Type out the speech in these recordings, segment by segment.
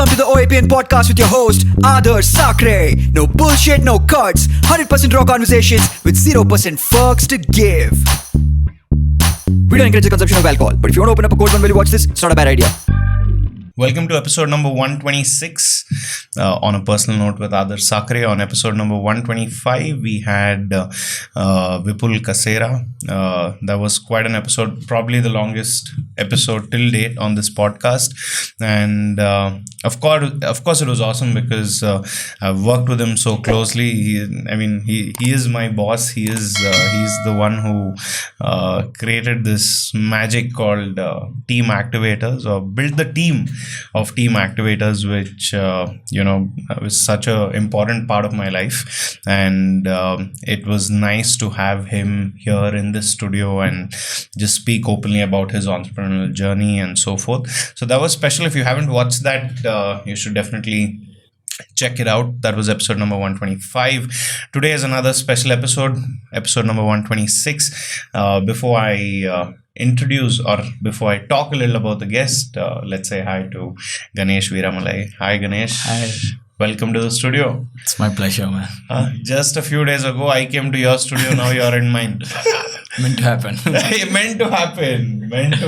Welcome to the OAPN podcast with your host, Adarsh Sakare. No bullshit, no cuts. 100% raw conversations with 0% fucks to give. We don't encourage the consumption of alcohol, but if you want to open up a cold one while you watch this, it's not a bad idea. Welcome to episode number 126 on a personal note with Adarsh Sakare. On episode number 125, we had Vipul Kasera. That was quite an episode, probably the longest episode till date on this podcast. And of course, it was awesome because I've worked with him so closely. He is my boss. He's the one who created this magic called Team Activators, or built the team of Team Activators, which was such an important part of my life. And it was nice to have him here in this studio and just speak openly about his entrepreneurial journey and so forth. So that was special. If you haven't watched that, you should definitely check it out. That was episode number 125. Today is another special episode number 126. Before I introduce, or before I talk a little about the guest, let's say hi to Ganesh Veeramalai. Hi Ganesh. Hi. Welcome to the studio. It's my pleasure, man. Just a few days ago, I came to your studio. Now you're in mine. Meant to happen. Meant to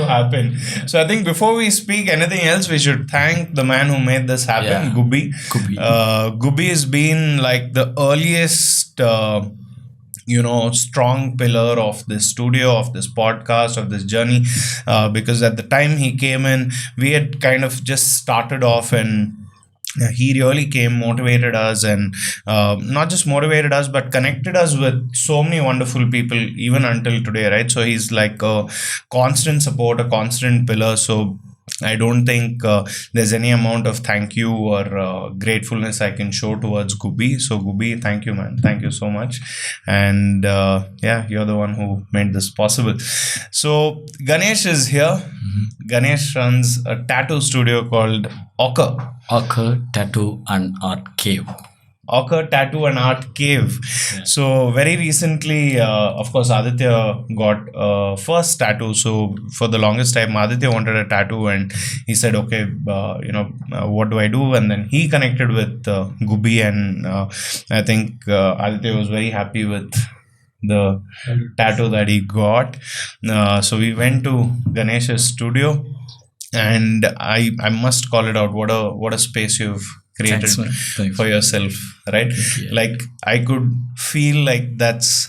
happen. So I think before we speak anything else, we should thank the man who made this happen, Yeah. Gubbi. Gubbi has been like the earliest strong pillar of this studio, of this podcast, of this journey, because at the time he came in, we had kind of just started off, and he really came, motivated us, and not just motivated us, but connected us with so many wonderful people even until today, right? So he's like a constant support, a constant pillar. So I don't think there's any amount of thank you or gratefulness I can show towards Gubbi. So Gubbi, thank you, man. Thank you so much. And you're the one who made this possible. So Ganesh is here. Mm-hmm. Ganesh runs a tattoo studio called Ochre Tattoo and Art Cave. Ochre Tattoo and Art Cave. Yeah. So very recently, of course, Aditya got first tattoo. So for the longest time, Aditya wanted a tattoo, and he said, okay, what do I do? And then he connected with Gubbi, and I think Aditya was very happy with the tattoo that he got. So we went to Ganesh's studio, and I must call it out. What a space you've created. Thanks. For yourself, right? Yeah. Like I could feel like that's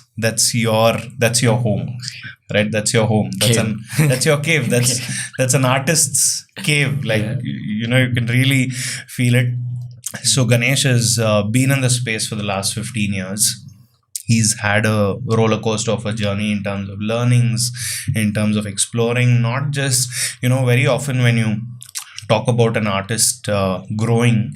your home, right? That's your home. That's your cave. That's an artist's cave. Like you can really feel it. So Ganesh has been in the space for the last 15 years. He's had a roller coaster of a journey in terms of learnings, in terms of exploring, not just, very often when you talk about an artist growing,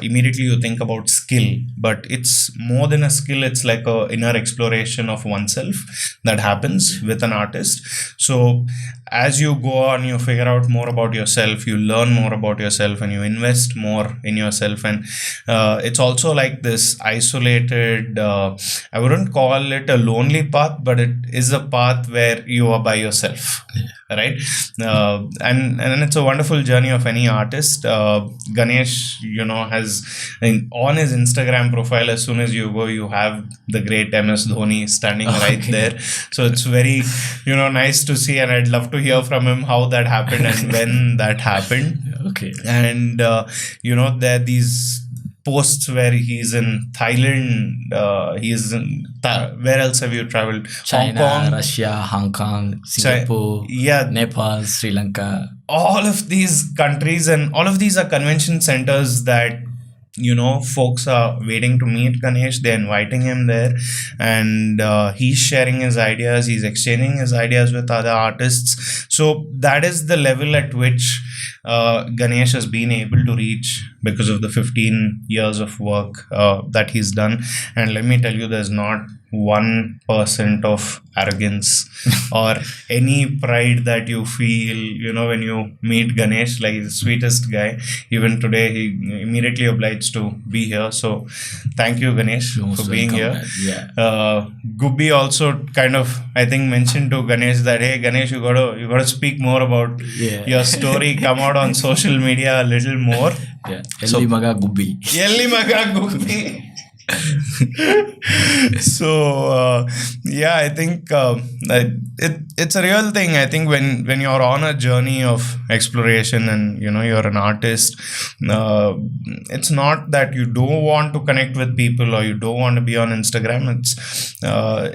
immediately you think about skill, but it's more than a skill. It's like a inner exploration of oneself that happens with an artist. So as you go on, you figure out more about yourself, you learn more about yourself, and you invest more in yourself. And it's also like this isolated, I wouldn't call it a lonely path, but it is a path where you are by yourself, right? And it's a wonderful journey of any artist. Ganesh, has on his Instagram profile, as soon as you go, you have the great MS Dhoni standing right there. So it's very, nice to see, and I'd love to hear from him how that happened and when that happened. Okay. And, there are these posts where he's in Thailand, where else have you traveled? China, Hong Kong, Russia, Hong Kong, Singapore, Nepal, Sri Lanka. All of these countries, and all of these are convention centers that folks are waiting to meet Ganesh. They're inviting him there, and he's sharing his ideas, he's exchanging his ideas with other artists. So that is the level at which Ganesh has been able to reach because of the 15 years of work that he's done. And let me tell you, there's not 1% of arrogance or any pride that you feel, when you meet Ganesh. Like, he's the sweetest guy. Even today, he immediately obliged to be here. So thank you, Ganesh, for being here. Gubbi also kind of, I think, mentioned to Ganesh that, hey, Ganesh, you gotta speak more about your story, come out on social media a little more. Yeah. Elli Maga Gubbi. Elli Maga Gubbi. So I think it's a real thing. I think when you're on a journey of exploration and you're an artist, it's not that you don't want to connect with people or you don't want to be on Instagram.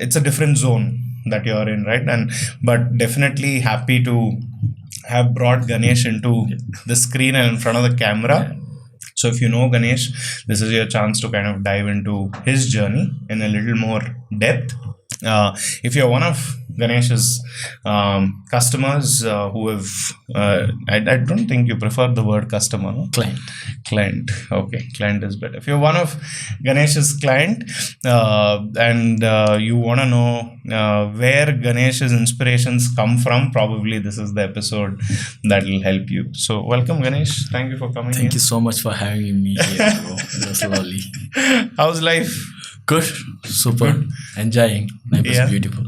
It's a different zone that you're in, right? But definitely happy to have brought Ganesh into the screen and in front of the camera. So if you know Ganesh, this is your chance to kind of dive into his journey in a little more depth. If you're one of Ganesh's customers who have, I don't think you prefer the word customer, no? Client. Okay, client is better. If you're one of Ganesh's client and you want to know where Ganesh's inspirations come from, probably this is the episode that will help you. So welcome, Ganesh. Thank you for coming. Thank you so much for having me here, bro. It was lovely. How's life? Good. Super. Good. Enjoying. Life is beautiful.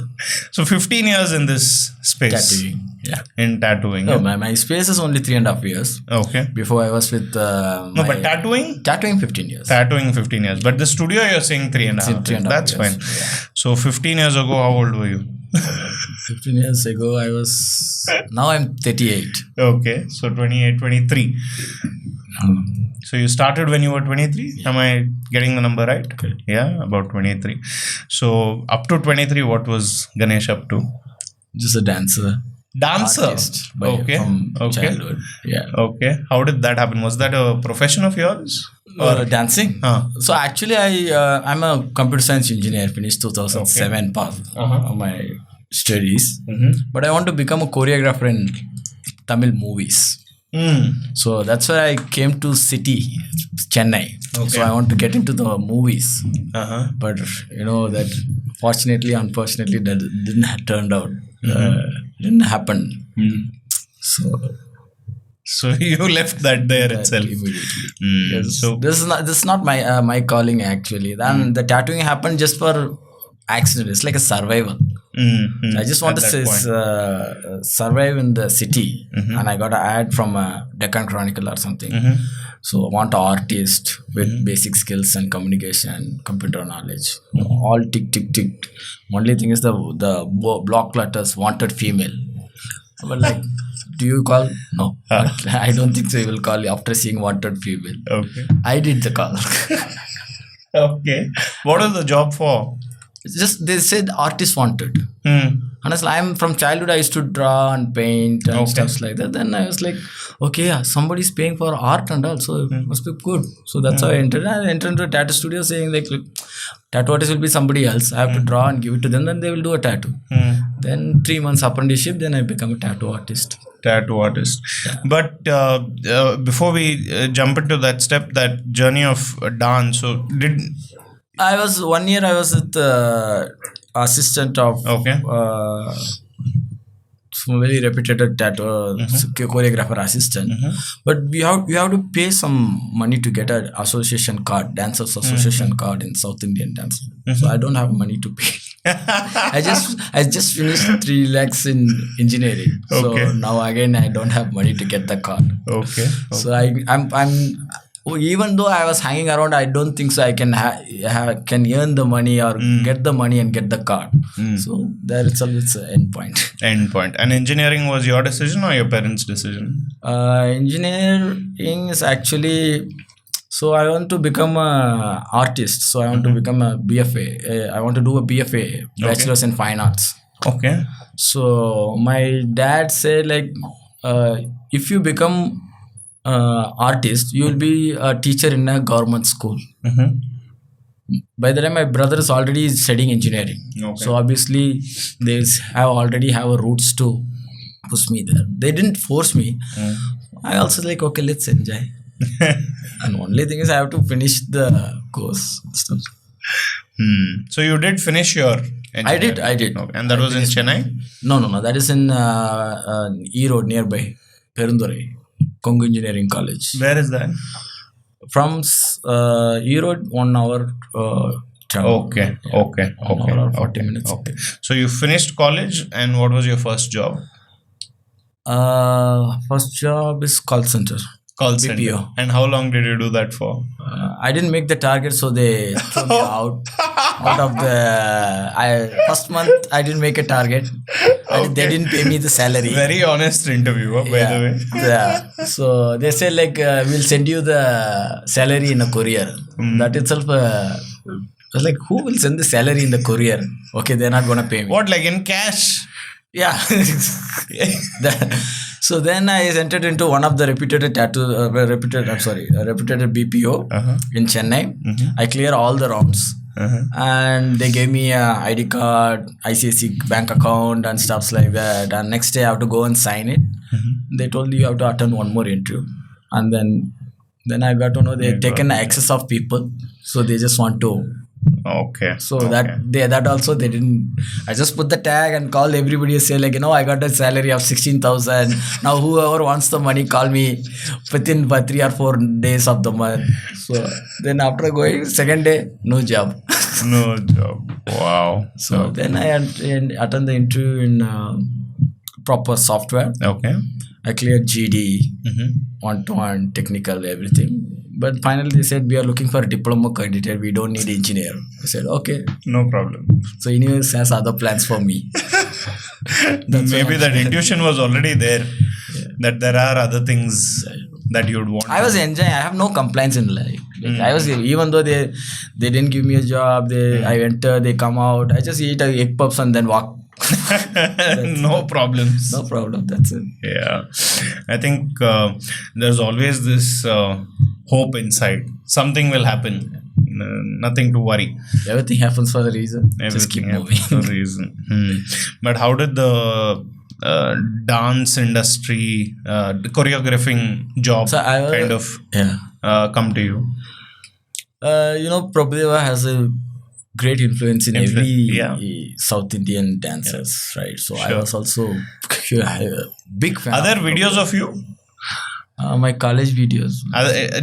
So 15 years in this space. Tattooing. Yeah. In tattooing. No, my space is only 3.5 years. Okay. Before I was with but tattooing? Tattooing 15 years. Tattooing 15 years. But the studio you're saying 3.5 years. That's years. Fine. Yeah. So 15 years ago, how old were you? 15 years ago, now I'm 38. Okay. So 28, 23. So you started when you were 23? Yeah. Am I getting the number right? Okay. Yeah, about 23. So up to 23, what was Ganesh up to? Just a dancer. Artist from childhood. Yeah. Okay. How did that happen? Was that a profession of yours? Or dancing? So actually, I'm a computer science engineer. Finished 2007 pass my studies. But I want to become a choreographer in Tamil movies. So that's why I came to city, Chennai. Okay. So I want to get into the movies. But that unfortunately that didn't turn out. Didn't happen. So you left that there itself immediately. So this is not my calling actually. Then the tattooing happened just for accident. It's like a survival. I just want to survive in the city, and I got an ad from a Deccan Chronicle or something. So I want an artist with basic skills and communication, computer knowledge. All tick. Only thing is the block letters wanted female. But like, do you call? No, I don't think so. You will call after seeing wanted female. Okay. I did the call. Okay. What was the job for? Just they said artist wanted. Honestly, I'm from childhood. I used to draw and paint and stuff like that. Then I was like, okay, somebody's paying for art and all, so it must be good. So that's how I entered. I entered into a tattoo studio saying like, look, tattoo artist will be somebody else. I have to draw and give it to them. Then they will do a tattoo. Then 3 months apprenticeship. Then I become a tattoo artist. Yeah. But before we jump into that step, that journey of dance. So I was 1 year. I was with assistant of very reputed tattoo choreographer assistant. But we have to pay some money to get an association card, dancers association card in South Indian dance. So I don't have money to pay. I just finished 3 lakhs in engineering. So now again I don't have money to get the card. So I'm even though I was hanging around, I don't think so I can can earn the money or get the money and get the card. So there itself it's an end point. And engineering was your decision or your parents' decision? Engineering is actually, so I want to become a artist. So I want to become a BFA. I want to do a BFA, Bachelor's in Fine Arts. Okay. So my dad said like, if you become artist, you will be a teacher in a government school. By the time my brother is already studying engineering, so obviously they already have a roots to push me there. They didn't force me. I also like, okay, let's enjoy. And only thing is I have to finish the course and stuff. So you did finish your engineering? I did. Okay. And that was in Chennai? No. That is in E-Road nearby, Perundurai. Kongu Engineering College. Where is that? From E-Road, 1 hour travel. Okay. 40 minutes. Okay. So you finished college, and what was your first job? First job is call center. Call center. BPO. And how long did you do that for? I didn't make the target, so they threw me out of the. First month I didn't make a target. They didn't pay me the salary. Very honest interviewer, by the way. Yeah. So they said like we'll send you the salary in a courier. That itself. I was like, who will send the salary in the courier? Okay, they're not gonna pay me. What, like in cash? Yeah. So then I entered into one of the reputed BPO in Chennai. I clear all the rounds. And they gave me a ID card, ICICI bank account and stuffs like that. And next day I have to go and sign it. They told you have to attend one more interview. And then I got to know they've taken excess of people. So they just want to. Okay. So that also they didn't. I just put the tag and call everybody and say like, I got a salary of 16,000. Now whoever wants the money, call me within 3 or 4 days of the month. So then after going second day, no job. No job. Wow. So then I attend the interview in proper software. Okay. I cleared GD, one-to-one, technical, everything. But finally they said, we are looking for a diploma candidate. We don't need engineer. I said, okay. No problem. So universe has other plans for me. Maybe that intuition was already there. That there are other things that you'd want. I was enjoying. I have no complaints in life. I was, even though they didn't give me a job, I enter, they come out. I just eat egg puffs and then walk. No problems. No problem. That's it. Yeah. I think there's always this hope inside. Something will happen. Nothing to worry. Everything happens for a reason. Just keep moving. For a reason. But how did the dance industry, the choreographing job come to you? Prabhupada has a great influence in every South Indian dancers, right? So I was also a big fan. Are there videos of you? My college videos.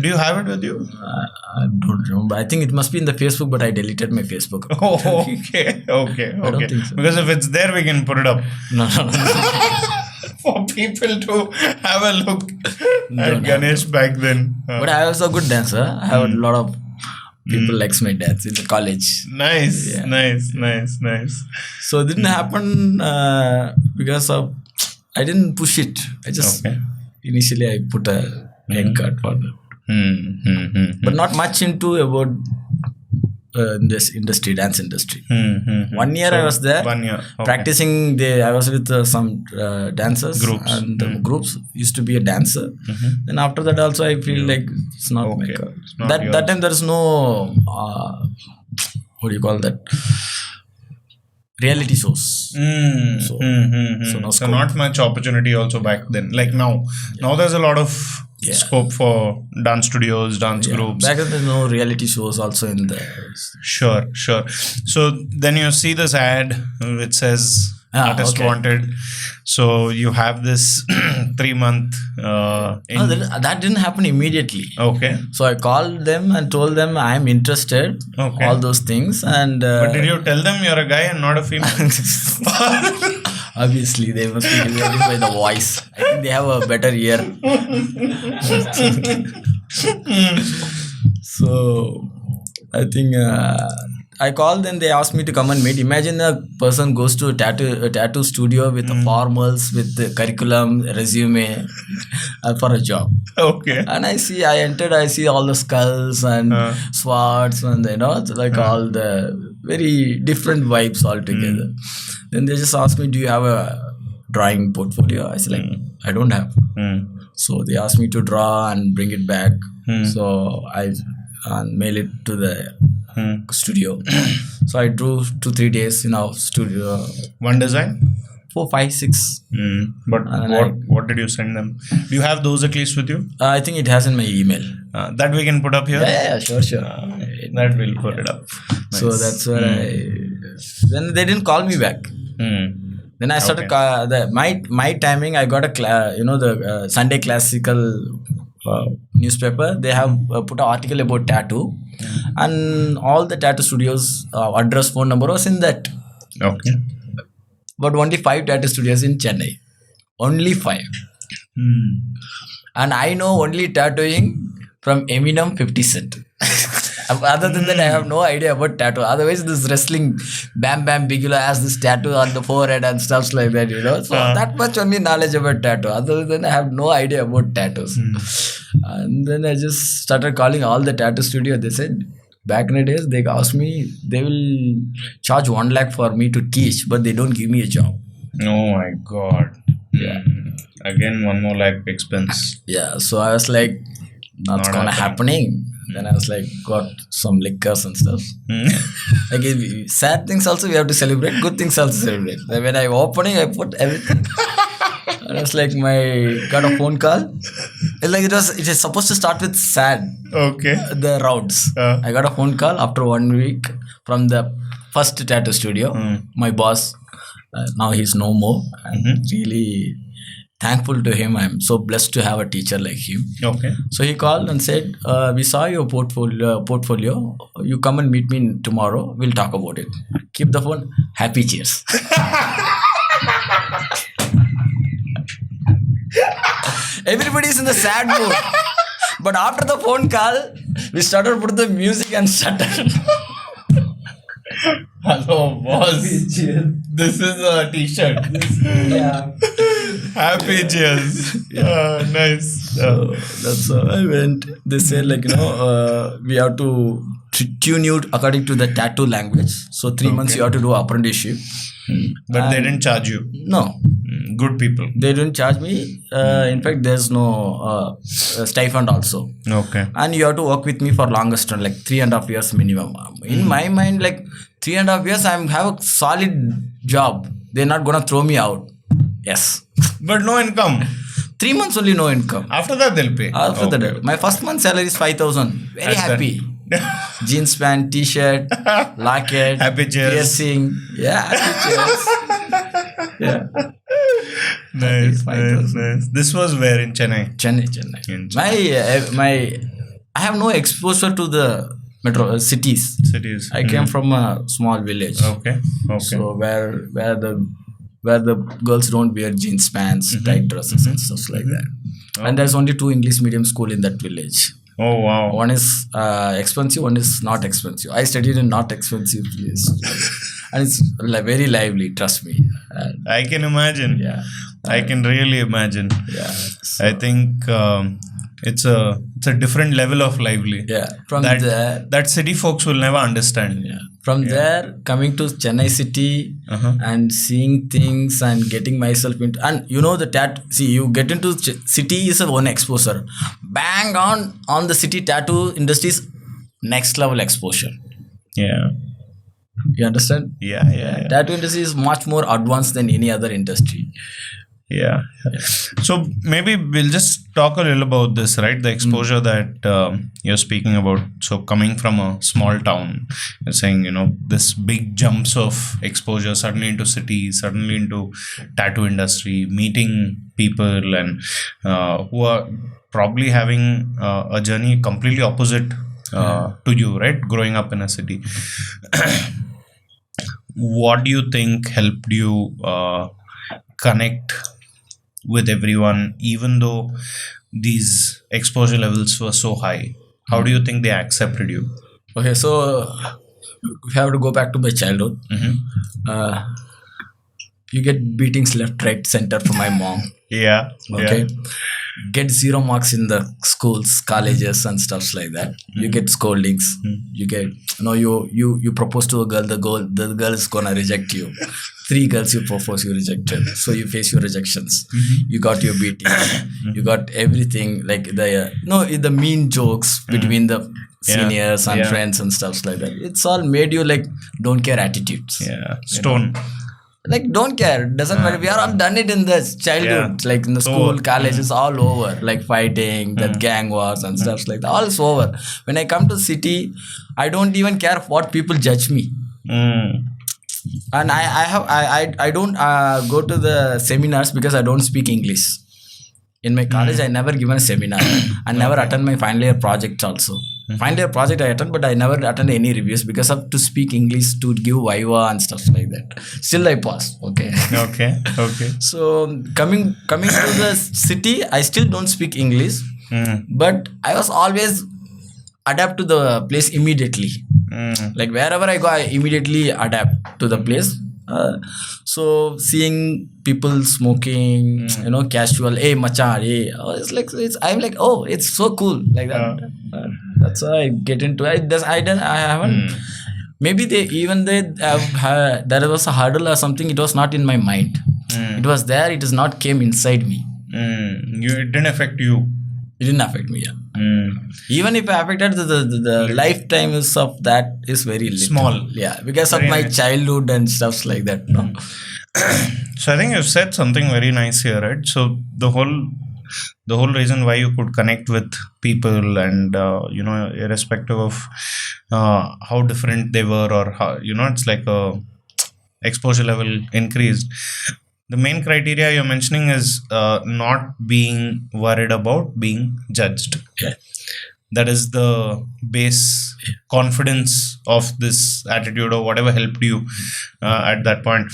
Do you have it with you? I don't remember. I think it must be in the Facebook, but I deleted my Facebook. Oh, okay. I don't think so. Because if it's there, we can put it up. No. For people to have a look at Ganesh back then. But I was a good dancer. I have a lot of people likes my dance in the college. Nice. So it didn't happen because of I didn't push it. I just initially I put a name card for that. But not much into about this industry, dance industry. 1 year I was there. 1 year. Practicing. I was with some dancers. Groups used to be a dancer. Then after that also I feel like it's not my card. That time there is no what do you call that? Reality shows. So not much opportunity also back then. Like now. Now there's a lot of scope for dance studios, dance groups. Back then there's no reality shows also in the... Sure. So then you see this ad which says artist wanted. So you have this 3-month... that didn't happen immediately. Okay. So I called them and told them I'm interested. Okay. All those things. And but did you tell them you're a guy and not a female? Obviously, they must be judging by the voice. I think they have a better ear. So, I think I called them. They asked me to come and meet. Imagine a person goes to a tattoo studio with the formals, with the curriculum, resume for a job. Okay. And I entered. I see all the skulls and swords and it's like all the very different vibes altogether. Then they just asked me, do you have a drawing portfolio? I said like, I don't have. So they asked me to draw and bring it back. So I mail it to the studio. So I drew 2-3 days in our studio. One design? 4, 5, 6. But what did you send them? Do you have those at least with you? I think it has in my email. That we can put up here? Yeah, sure. That we'll put it up. Nice. So that's where then they didn't call me back. Then I started my timing. I got the Sunday Classical newspaper. They have put an article about tattoo, and all the tattoo studios address, phone number was in that. Okay. But only 5 tattoo studios in Chennai. Only 5. And I know only tattooing from Eminem, 50 Cent. Other than that, I have no idea about tattoo. Otherwise, this wrestling Bam Bam Bigelow has this tattoo on the forehead and stuff like that, So that much only knowledge about tattoo. Other than I have no idea about tattoos. And then I just started calling all the tattoo studio. They said, back in the days, they asked me, they will charge 1 lakh for me to teach, but they don't give me a job. Oh my God. Yeah. Again, 1 more lakh expense. Yeah. So I was like, not gonna happening. Then I was like, got some liquors and stuff. Like sad things also we have to celebrate, good things also celebrate. Like when I opening, I put everything. And I was like, got a phone call. It's like it is supposed to start with sad. Okay. The rounds. I got a phone call after 1 week from the first tattoo studio. My boss, now he's no more. I'm really thankful to him. I'm so blessed to have a teacher like him. Okay. So he called and said, we saw your portfolio. You come and meet me tomorrow. We'll talk about it. Keep the phone. Happy cheers. Everybody's in the sad mood. But after the phone call, we started put the music and started. Hello, boss. This is a t-shirt. Yeah. Happy cheers. Nice. So that's how I went. They said we have to tune you according to the tattoo language. So 3 months you have to do apprenticeship. But they didn't charge you. No. Good people. They didn't charge me. In fact, there's no stipend also. Okay. And you have to work with me for longest run, like 3.5 years minimum. In my mind, like 3.5 years, I have a solid job. They're not gonna throw me out. Yes. But no income. 3 months only no income. After that they'll pay. After that, my first month salary is 5,000. Very happy. Jeans pant, t-shirt, locket, Happy cheers. piercing. Yeah, happy cheers. Yeah. Nice. This was where in Chennai? Chennai. In Chennai. I have no exposure to the metro cities. I came from a small village. Okay. So where the girls don't wear jeans pants, tight dresses and stuff like that. Okay. And there's only 2 English medium school in that village. Oh wow. One is expensive, one is not expensive. I studied in not expensive place. And it's very lively, trust me. I can imagine. Yeah. I can really imagine. Yeah. So, I think it's a different level of lively. Yeah. That city folks will never understand. Yeah. From there, coming to Chennai city and seeing things and getting myself into, and you get into city is a one exposure. Bang on the city tattoo industry's next level exposure. Yeah. You understand? Yeah. Tattoo industry is much more advanced than any other industry. Yeah. So maybe we'll just talk a little about this, right? The exposure that you're speaking about. So coming from a small town, you're saying, this big jumps of exposure suddenly into cities, suddenly into tattoo industry, meeting people and who are probably having a journey completely opposite to you, right? Growing up in a city. What do you think helped you connect with everyone, even though these exposure levels were so high? How do you think they accepted you? Okay, so we have to go back to my childhood. You get beatings left, right, center from my mom. Yeah. Okay. Yeah. Get 0 marks in the schools, colleges, and stuffs like that. You get scoldings. You get you propose to a girl, the girl is gonna reject you. 3 girls you propose, you rejected. So you face your rejections. You got your beatings. You got everything like the mean jokes between the seniors and friends and stuffs like that. It's all made you like don't care attitudes. Yeah. Stone. Like don't care, doesn't matter. We are all done it in the childhood, like in the school, colleges, all over. Like fighting, that gang wars and stuff like that. All is over. When I come to city, I don't even care what people judge me. And I don't go to the seminars because I don't speak English. In my college, I never given a seminar and never attend my final year project also. Final year project I attend, but I never attend any reviews because I have to speak English to give viva and stuff like that. Still I pass. Okay. Okay. So coming to the city, I still don't speak English, but I was always adapt to the place immediately. Like wherever I go, I immediately adapt to the place. So seeing people smoking, casual, hey macha, hey, I'm like, oh, it's so cool, like that. That's why I get into it. I haven't. Maybe there was a hurdle or something. It was not in my mind. It was there. It is not came inside me. It didn't affect you. It didn't affect me. Yeah. Even if I affected the lifetime of that is very little. Small. Yeah, because Very of my nice. childhood and stuffs like that. No. So I think you've said something very nice here, right? So the whole reason why you could connect with people and irrespective of how different they were or how it's like a exposure level increased. The main criteria you're mentioning is not being worried about being judged. Yeah. That is the base confidence of this attitude or whatever helped you at that point,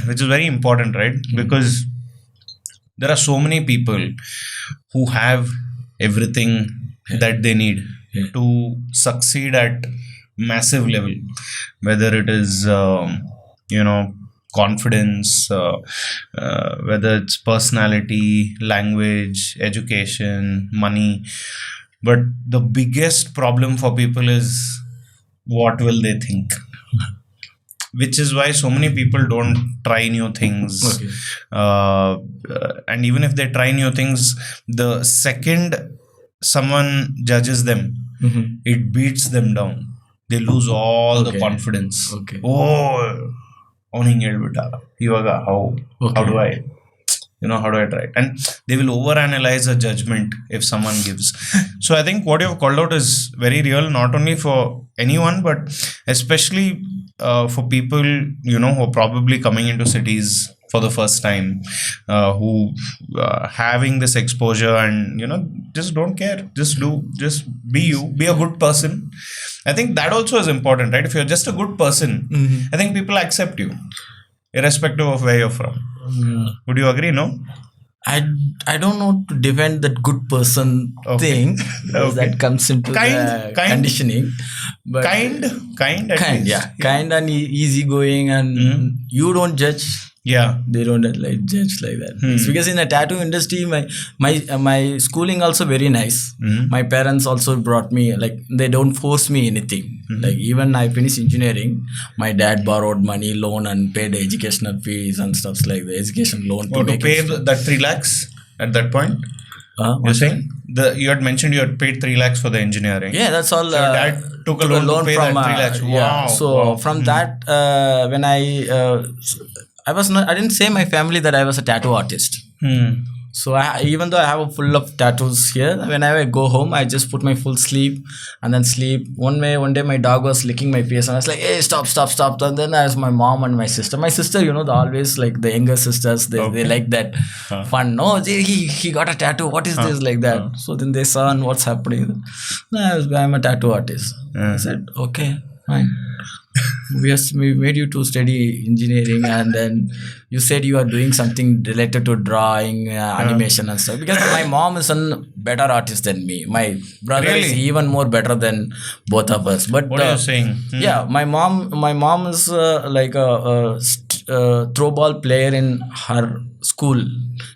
which is very important, right? Because there are so many people who have everything that they need to succeed at massive level, whether it is confidence, whether it's personality, language, education, money. But the biggest problem for people is what will they think? Which is why so many people don't try new things. Okay. And even if they try new things, the second someone judges them, it beats them down. They lose all the confidence. Okay. ಅವನಿಂಗೆ ಹೇಳ್ಬಿಟ್ಟ ಇವಾಗ how do I try it? And they will overanalyze a judgment if someone gives. So I think what you have called out is very real, not only for anyone but especially for people who are probably coming into cities for the first time, who having this exposure and just don't care, just be you, be a good person. I think that also is important, right? If you're just a good person, I think people accept you irrespective of where you're from. Would you agree? No, I don't know to defend that good person thing because that comes into the conditioning. But kind and easygoing and you don't judge. Yeah, they don't judge like that. It's because in the tattoo industry, my schooling also very nice. My parents also brought me, like they don't force me anything. Like even I finished engineering, my dad borrowed money, loan and paid educational fees and stuff like the education loan to pay that 3 lakhs at that point. You're saying you had mentioned you had paid 3 lakhs for the engineering. Yeah, that's all. So your dad took a loan to pay from that 3 lakhs. Wow. Yeah. So from that, when I didn't say my family that I was a tattoo artist. So even though I have a full of tattoos here, whenever I go home, I just put my full sleeve and then sleep. One day my dog was licking my face and I was like, hey, stop. And then I was my mom and my sister. My sister, they always like the younger sisters, they like that fun. No, he got a tattoo. What is this like that? So then they saw and what's happening. I'm a tattoo artist. I said, okay, fine. We made you to study engineering and then you said you are doing something related to drawing, animation and stuff, because my mom is a better artist than me. My brother is even more better than both of us. But what are you saying? Yeah, my mom is like a throw ball player in her school.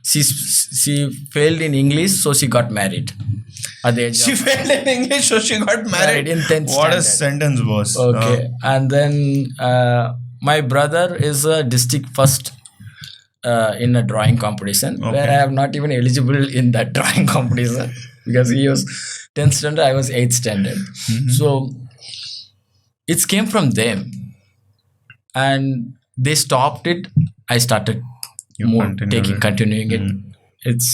She failed in English, so she got married. She failed in English, so she got married. In 10th what standard. a sentence, boss. Okay. And then my brother is a district first in a drawing competition, where I am not even eligible in that drawing competition because he was 10th standard, I was 8th standard. So it came from them and they stopped it. I started continuing it. It's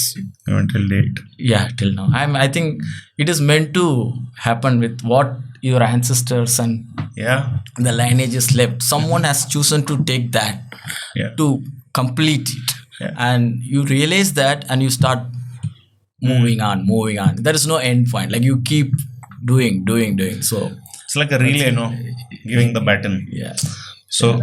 until date. Yeah, till now. I think it is meant to happen with what your ancestors and the lineage is left. Someone has chosen to take that to complete it, and you realize that, and you start moving on. There is no end point. Like you keep doing. So It's like a relay, no? Giving the baton. yeah, So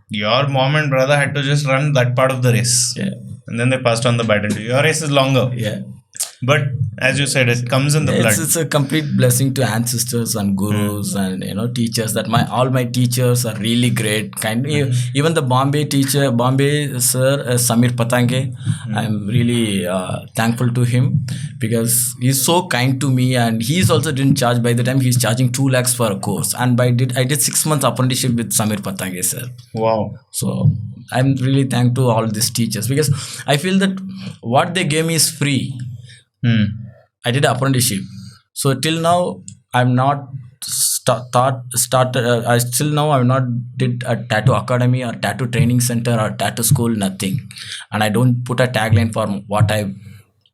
your mom and brother had to just run that part of the race. yeah, And then they passed on the baton to you. Your race is longer. yeah. But as you said, it comes in the blood. It's a complete blessing to ancestors and gurus and teachers, that all my teachers are really great. Even the Bombay teacher, Bombay sir, Samir Patange, I'm really thankful to him, because he's so kind to me, and he's also didn't charge. By the time he's charging 2 lakhs for a course, and I did 6 months apprenticeship with Samir Patange sir. Wow. So I'm really thankful to all these teachers, because I feel that what they gave me is free. I did apprenticeship, so till now I'm not I still now I've not did a tattoo academy or tattoo training center or tattoo school, nothing, and I don't put a tagline for what I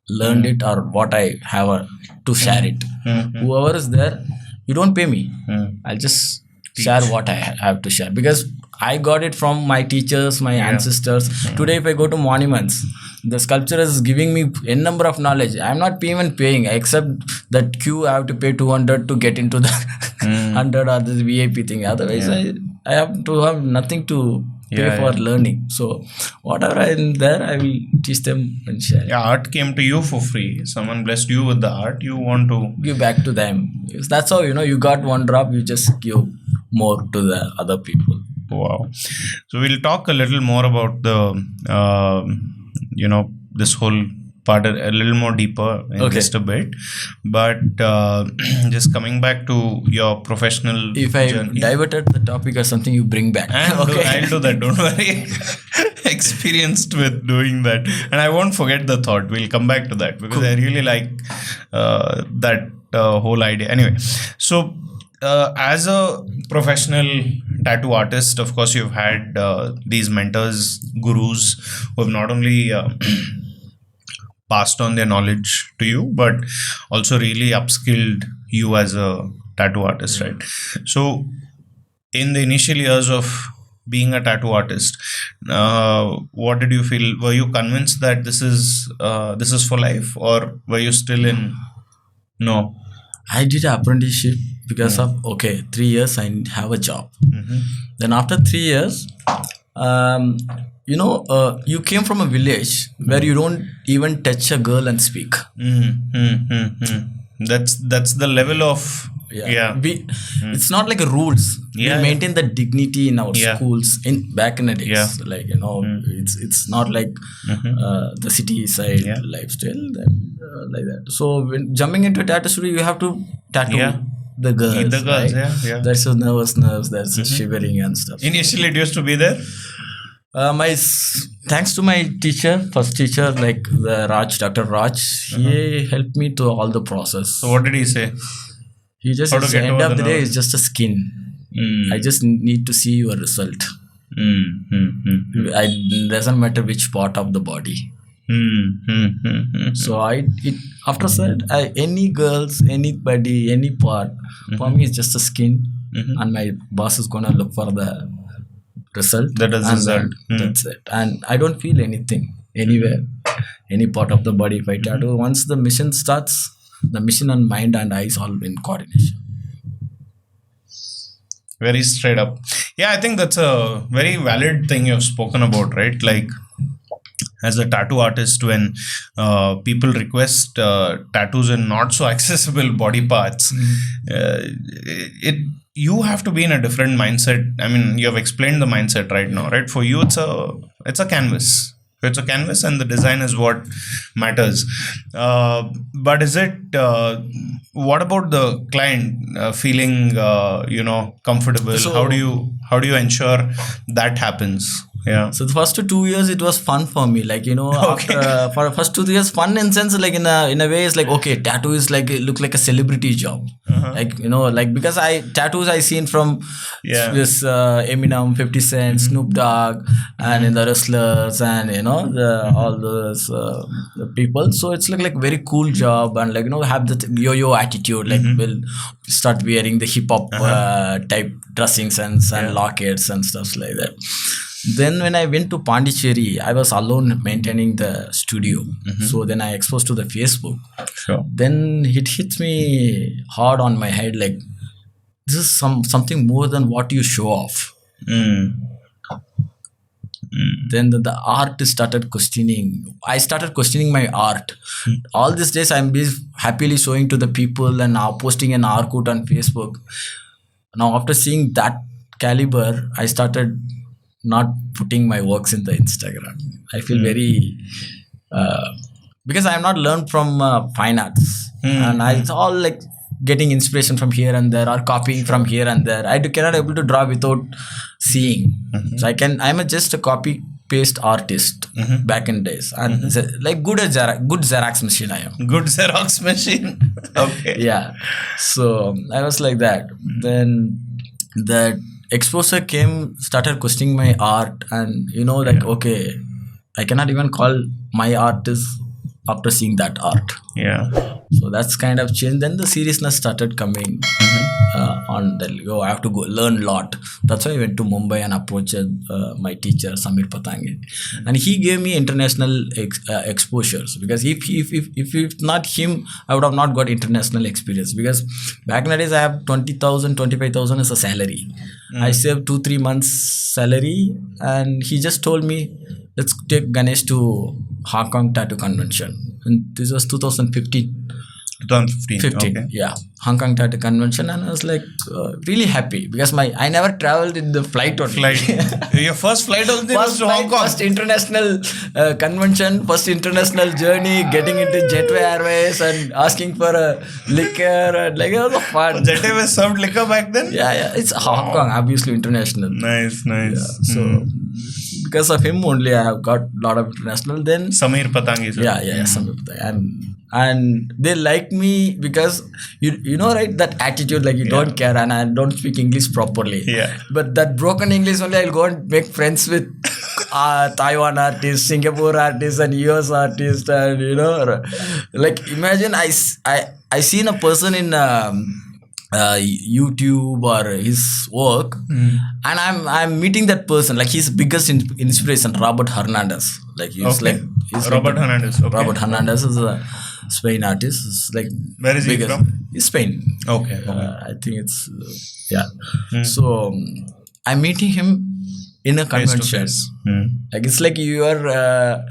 learned it or what I have to share it. Whoever is there, you don't pay me. I'll just share what I have to share, because I got it from my teachers, my ancestors. Today, if I go to monuments, the sculpture is giving me a number of knowledge. I'm not even paying, except that queue I have to pay 200 to get into the 100 or this VIP thing. Otherwise, I have to have nothing to pay for learning. So whatever I'm there, I will teach them and share. Yeah, art came to you for free. Someone blessed you with the art. You want to give back to them. That's how you got one drop. You just give more to the other people. Wow. So we'll talk a little more about the this whole part a little more deeper in just a bit. But just coming back to your professional if I journey. diverted the topic or something, you bring back. I'll do that. Don't worry. Experienced with doing that, and I won't forget the thought. We'll come back to that, because I really like that whole idea. Anyway, so as a professional tattoo artist, of course, you've had these mentors, gurus, who have not only passed on their knowledge to you, but also really upskilled you as a tattoo artist, right? So in the initial years of being a tattoo artist, what did you feel? Were you convinced that this is for life, or were you still in no? I did apprenticeship because of 3 years I have a job. Then after 3 years, you came from a village where you don't even touch a girl and speak. That's the level of it's not like a rules. We maintain the dignity in our schools back in the days. Like it's not like the city side lifestyle like that. So when jumping into a tattoo studio, you have to tattoo the girls. Right? That's a nerves. That's a shivering and stuff. Initially, it used to be there. Thanks to my first teacher, like Dr. Raj, he helped me to all the process. So what did he say? He just at the end of the day, it's just a skin. I just need to see your result. It doesn't matter which part of the body. So after that, any girls, anybody, any part, for me it's just a skin, and my boss is gonna look for the result. That's it. And I don't feel anything anywhere, any part of the body. If I tattoo, once the mission starts, the mission and mind and eyes all in coordination. Very straight up. Yeah, I think that's a very valid thing you've spoken about, right? Like, as a tattoo artist, when people request tattoos in not so accessible body parts, you have to be in a different mindset. I mean, you have explained the mindset right now, right? For you, it's a canvas. It's a canvas, and the design is what matters. But is it? What about the client feeling, comfortable? So, how do you ensure that happens? Yeah. So the first 2 years it was fun for me. Like after, for first 2 years, fun in sense like in a way it's like tattoo is like it look like a celebrity job. Like because tattoos I seen from this Eminem, 50 Cent, Snoop Dogg, and in the wrestlers and all those people. So it's like very cool job, and like have the yo-yo attitude. Like we'll start wearing the hip hop type dressing sense and lockets and stuff like that. Then when I went to Pondicherry, I was alone maintaining the studio. So then I exposed to the Facebook. Sure. Then it hits me hard on my head like this is something more than what you show off. Then the art started questioning. I started questioning my art. All these days I'm happily showing to the people and now posting an Orkut on Facebook. Now after seeing that caliber, I started not putting my works in the Instagram. I feel very because I have not learned from fine arts, and it's all like getting inspiration from here and there or copying from here and there. I cannot able to draw without seeing. So I'm just a copy paste artist back in days, and like good Xerox machine I am. Good Xerox machine. Okay. Yeah. So I was like that. Then that exposure came, started questioning my art, and like okay, I cannot even call my artist after seeing that art. Yeah. So that's kind of changed. Then the seriousness started coming on the I have to go learn a lot. That's why I went to Mumbai and approached my teacher Samir Patange, and he gave me international exposures, because if not him, I would have not got international experience, because back in the days I have 20,000 25,000 as a salary. I saved 2-3 months salary, and he just told me, let's take Ganesh to Hong Kong Tattoo Convention. And this was 2015. 2015. Okay. Yeah, Hong Kong Tattoo Convention, and I was like really happy because I never traveled in the flight only. Your first flight was to Hong Kong. First international convention, first international journey, getting into Jetway Airways and asking for a liquor, and like it was fun. Jetway was served liquor back then? Yeah, it's Hong Kong, obviously international. Nice. Yeah, so because of him only I have got a lot of international. Then Samir Patangi, sir. Yeah, Samir Patangi. And they like me because you know, right, that attitude, like you don't care and I don't speak English properly. Yeah. But that broken English only, I'll go and make friends with Taiwan artists, Singapore artists, and US artists, and like imagine I seen a person in YouTube or his work, and I'm meeting that person, like his biggest inspiration, Robert Hernandez. Like he's Robert Hernandez. Okay. Robert Hernandez is a Spain artist. It's like where is he from? He's Spain. Okay. I think it's So I'm meeting him in a convention. Like it's like you are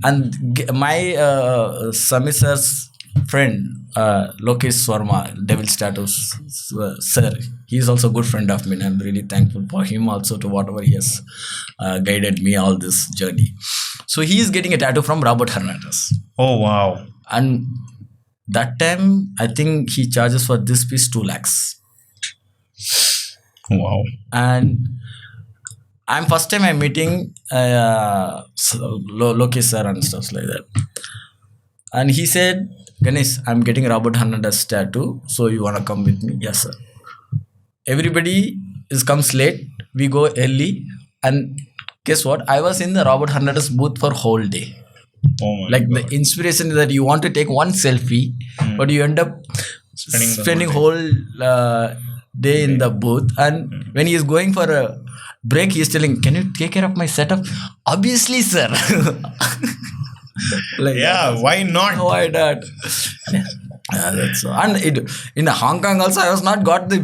and my Samisar's friend Lokesh Swarma, Devil's Tattoos sir, he is also a good friend of mine. I'm really thankful for him also to whatever he has guided me all this journey. So he is getting a tattoo from Robert Hernandez. Oh wow. And that time I think he charges for this piece 2 lakhs. Wow. And I'm first time I'm meeting Lokesh sir and stuff like that. And he said, Ganesh, I'm getting Robert Hernandez tattoo, so you wanna come with me? Yes, sir. Everybody comes late. We go early, and guess what? I was in the Robert Hernandez booth for whole day. Oh my like God. The inspiration is that you want to take one selfie, but you end up spending whole day in the booth. And when he is going for a break, he is telling, "Can you take care of my setup?" Obviously, sir. Why not? Why not? That's so. And in Hong Kong also, I was not got the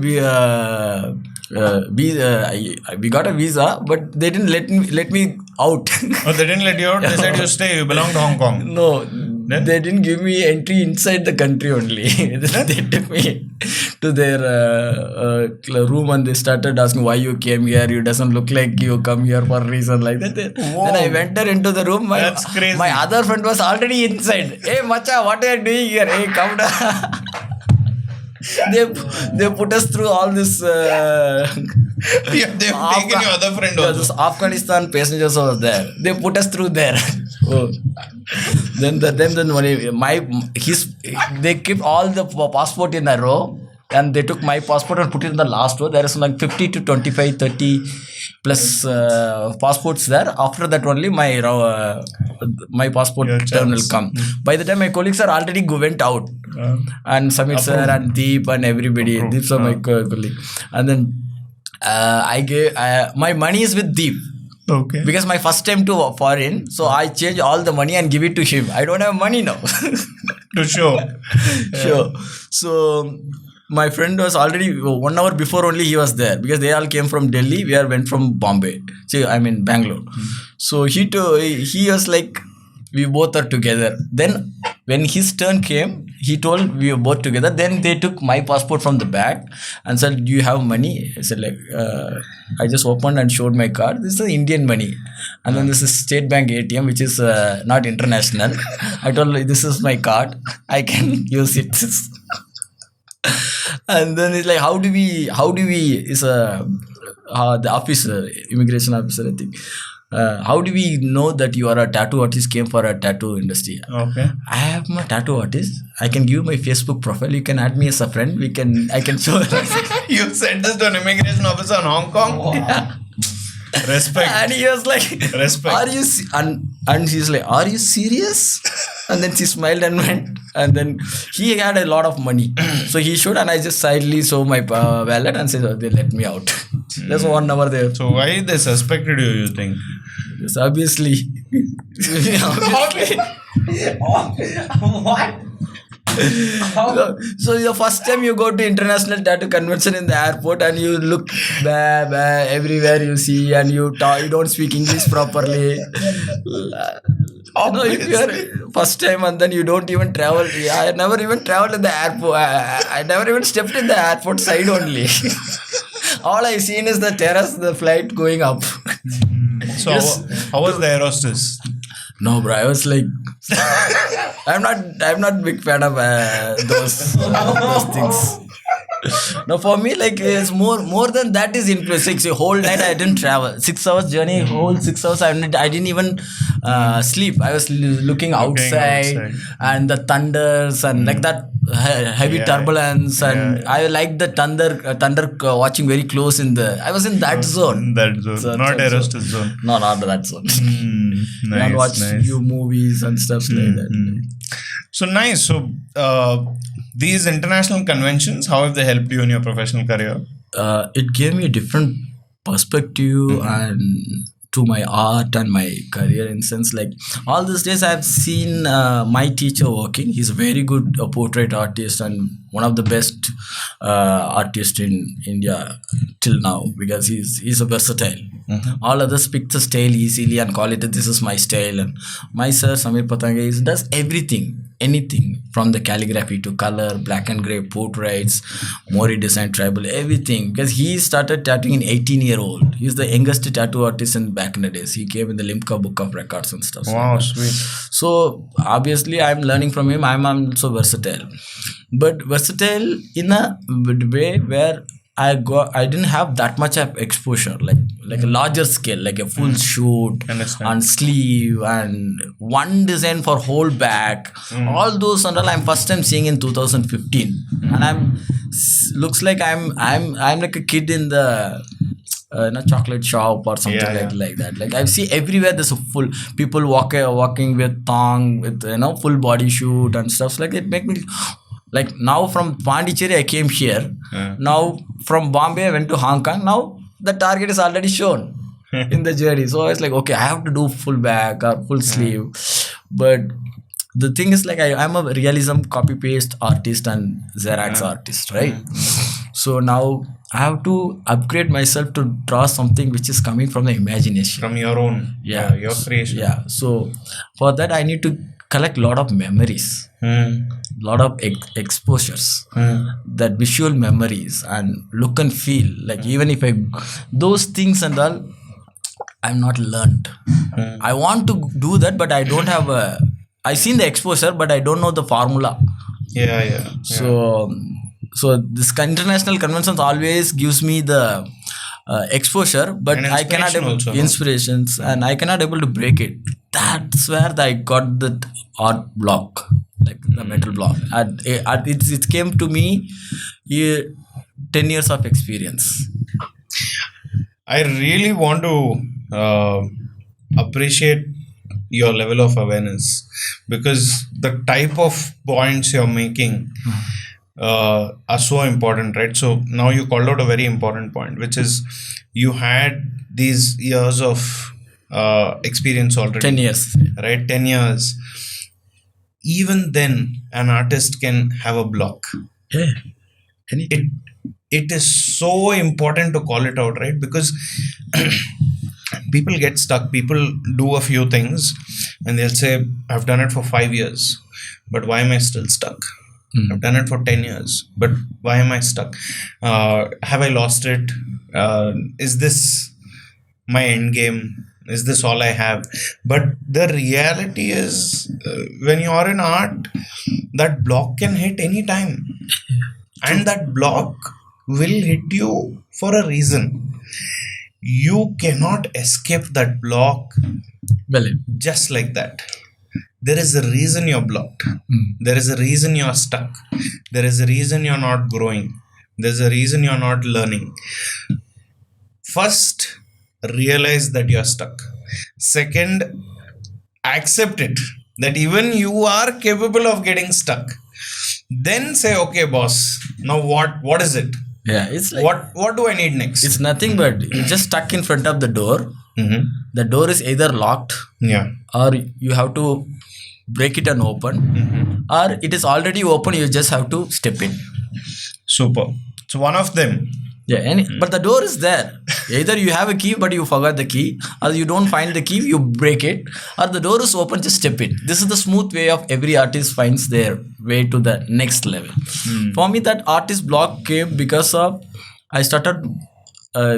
visa. We got a visa, but they didn't let me out. Oh, they didn't let you out? They said you stay, you belong to Hong Kong. No, they didn't give me entry inside the country only. They took me to their room and they started asking why you came here. You doesn't look like you come here for a reason like that. Then I went there into the room. That's crazy. My other friend was already inside. Hey, Macha, what are you doing here? Hey, come down. They put us through all this. They've taken your other friend also. This Afghanistan passengers was there. They put us through there. Then they kept all the passport in a row, and they took my passport and put it in the last row. There is like 50 to 25, 30 plus passports there. After that only my passport turn will come. By the time my colleagues are already went out, and Samir sir and Deep and everybody. Deep's my colleague, and then I gave my money is with Deep. Okay. Because my first time to foreign, so I change all the money and give it to him. I don't have money now. To show. Sure. So my friend was already 1 hour before only he was there because they all came from Delhi. We all went from Bombay. So I mean Bangalore. So he was like, we both are together. Then when his turn came, he told we were both together. Then they took my passport from the bag and said, "Do you have money?" I said like, I just opened and showed my card. This is Indian money, and then this is State Bank ATM, which is not international. I told this is my card. I can use it. And then it's like, how do we is the officer, immigration officer, I think. How do we know that you are a tattoo artist, came for a tattoo industry? Okay. I am a tattoo artist. I can give you my Facebook profile. You can add me as a friend. I can show. You sent this to an immigration officer in Hong Kong? Yeah. Respect. And he was like, Respect. "Are you?" And she's like, "Are you serious?" And then she smiled and went. And then he had a lot of money, so he showed, and I just silently saw my wallet and said, "Oh, they let me out." There's 1 hour there. So why they suspected you? You think? Yes, obviously. What? So the first time you go to international tattoo convention in the airport and you look everywhere you see and you don't speak English properly. If you are first time and then you don't even travel. Yeah, I never even traveled in the airport. I never even stepped in the airport side only. All I seen is the terrace, the flight going up. So how was the air hostess? No, bro. I was like, I'm not big fan of those things. No, for me, like it's more than that is influence. Like, a whole night I didn't travel. 6 hours journey, whole 6 hours I didn't even sleep. I was looking outside and the thunders and like that heavy turbulence, and I like the thunder watching very close I was in that zone. That zone, not air hostess zone. No, not that zone. Nice, and watch few movies and stuff like that. So nice. So these international conventions, how have they helped you in your professional career? It gave me a different perspective and to my art and my career, in sense like all these days I've seen my teacher working. He's a very good portrait artist and one of the best artists in India till now, because he's a versatile. All others pick the style easily and call it this is my style. And my sir Samir Patange does anything from the calligraphy to color, black and gray portraits, Mori design, tribal, everything. Because he started tattooing in 18-year-old. He's the youngest tattoo artist in back in the days. He came in the Limca book of records and stuff. Wow, like sweet. So obviously I'm learning from him. I'm also versatile, but versatile in a way where I didn't have that much of exposure, like a larger scale, like a full shoot and sleeve and one design for whole back. All those and all I'm first time seeing in 2015, and looks like I'm like a kid in the chocolate shop or something like that. Like I see everywhere there's a full people walking with thong with full body shoot and stuff like it. Make me like now from Pondicherry I came here. Now from Bombay I went to Hong Kong. Now the target is already shown in the journey. So I was like, okay, I have to do full back or full sleeve. But the thing is like I'm a realism copy paste artist and Xerox artist, right? So now I have to upgrade myself to draw something which is coming from the imagination. From your own, your creation. Yeah. So for that I need to collect a lot of memories, lot of exposures, that visual memories and look and feel. Like even if those things and all, I'm not learned. I want to do that, but I don't have I seen the exposure, but I don't know the formula. So this international conventions always gives me the exposure, but I cannot inspirations, and I cannot able to break it. That's where I got the art block, like the mental block. It came to me 10 years of experience. I really want to appreciate your level of awareness, because the type of points you're making are so important, right? So now you called out a very important point, which is you had these years of experience already. 10 years. Right? 10 years. Even then, an artist can have a block. Yeah. It is so important to call it out, right? Because people get stuck. People do a few things and they'll say, I've done it for 5 years, but why am I still stuck? I've done it for 10 years, but why am I stuck? Have I lost it? Is this my end game? Is this all I have? But the reality is, when you are in art, that block can hit any time. And that block will hit you for a reason. You cannot escape that block just like that. There is a reason you're blocked. There is a reason you're stuck. There is a reason you're not growing. There's a reason you're not learning. First, realize that you're stuck. Second, accept it, that even you are capable of getting stuck. Then say, okay, boss, now what is it? Yeah, it's like, what do I need next? it's nothing but you're just stuck in front of the door. The door is either locked, or you have to break it and open, or it is already open, you just have to step in. Super. So one of them. Yeah, but the door is there. Either you have a key but you forgot the key, or you don't find the key, you break it, or the door is open, just step in. This is the smooth way of every artist finds their way to the next level. For me, that artist block came because of I started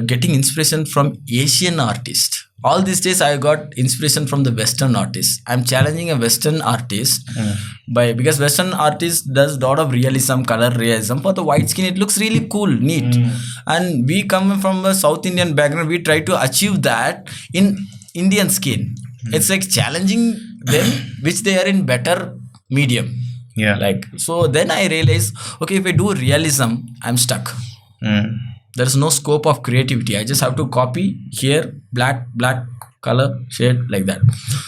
getting inspiration from Asian artists. All these days I got inspiration from the Western artists. I'm challenging a Western artist because Western artist does a lot of realism, color realism. For the white skin, it looks really cool, neat. And we come from a South Indian background, we try to achieve that in Indian skin. It's like challenging them, which they are in better medium. Yeah. Like, so then I realized, okay, if I do realism, I'm stuck. There is no scope of creativity. I just have to copy here, black color, shade, like that.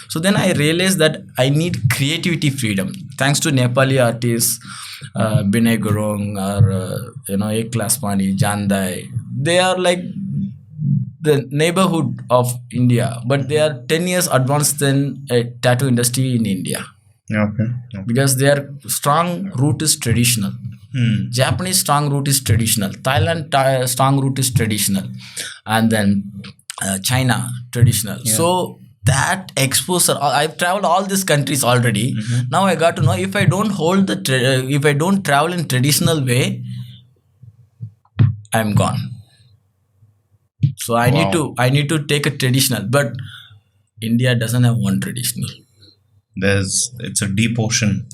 So then I realized that I need creativity freedom. Thanks to Nepali artists, Binay Gurung or Eklas Pani, Jandai. They are like the neighborhood of India, but they are 10 years advanced than a tattoo industry in India. Okay. Because their strong root is traditional. Japanese strong root is traditional. Thailand strong root is traditional. And then China traditional. Yeah. So that exposure, I've traveled all these countries already. Now I got to know, if I don't hold if I don't travel in traditional way, I'm gone. So I need to take a traditional, but India doesn't have one traditional. It's a deep ocean.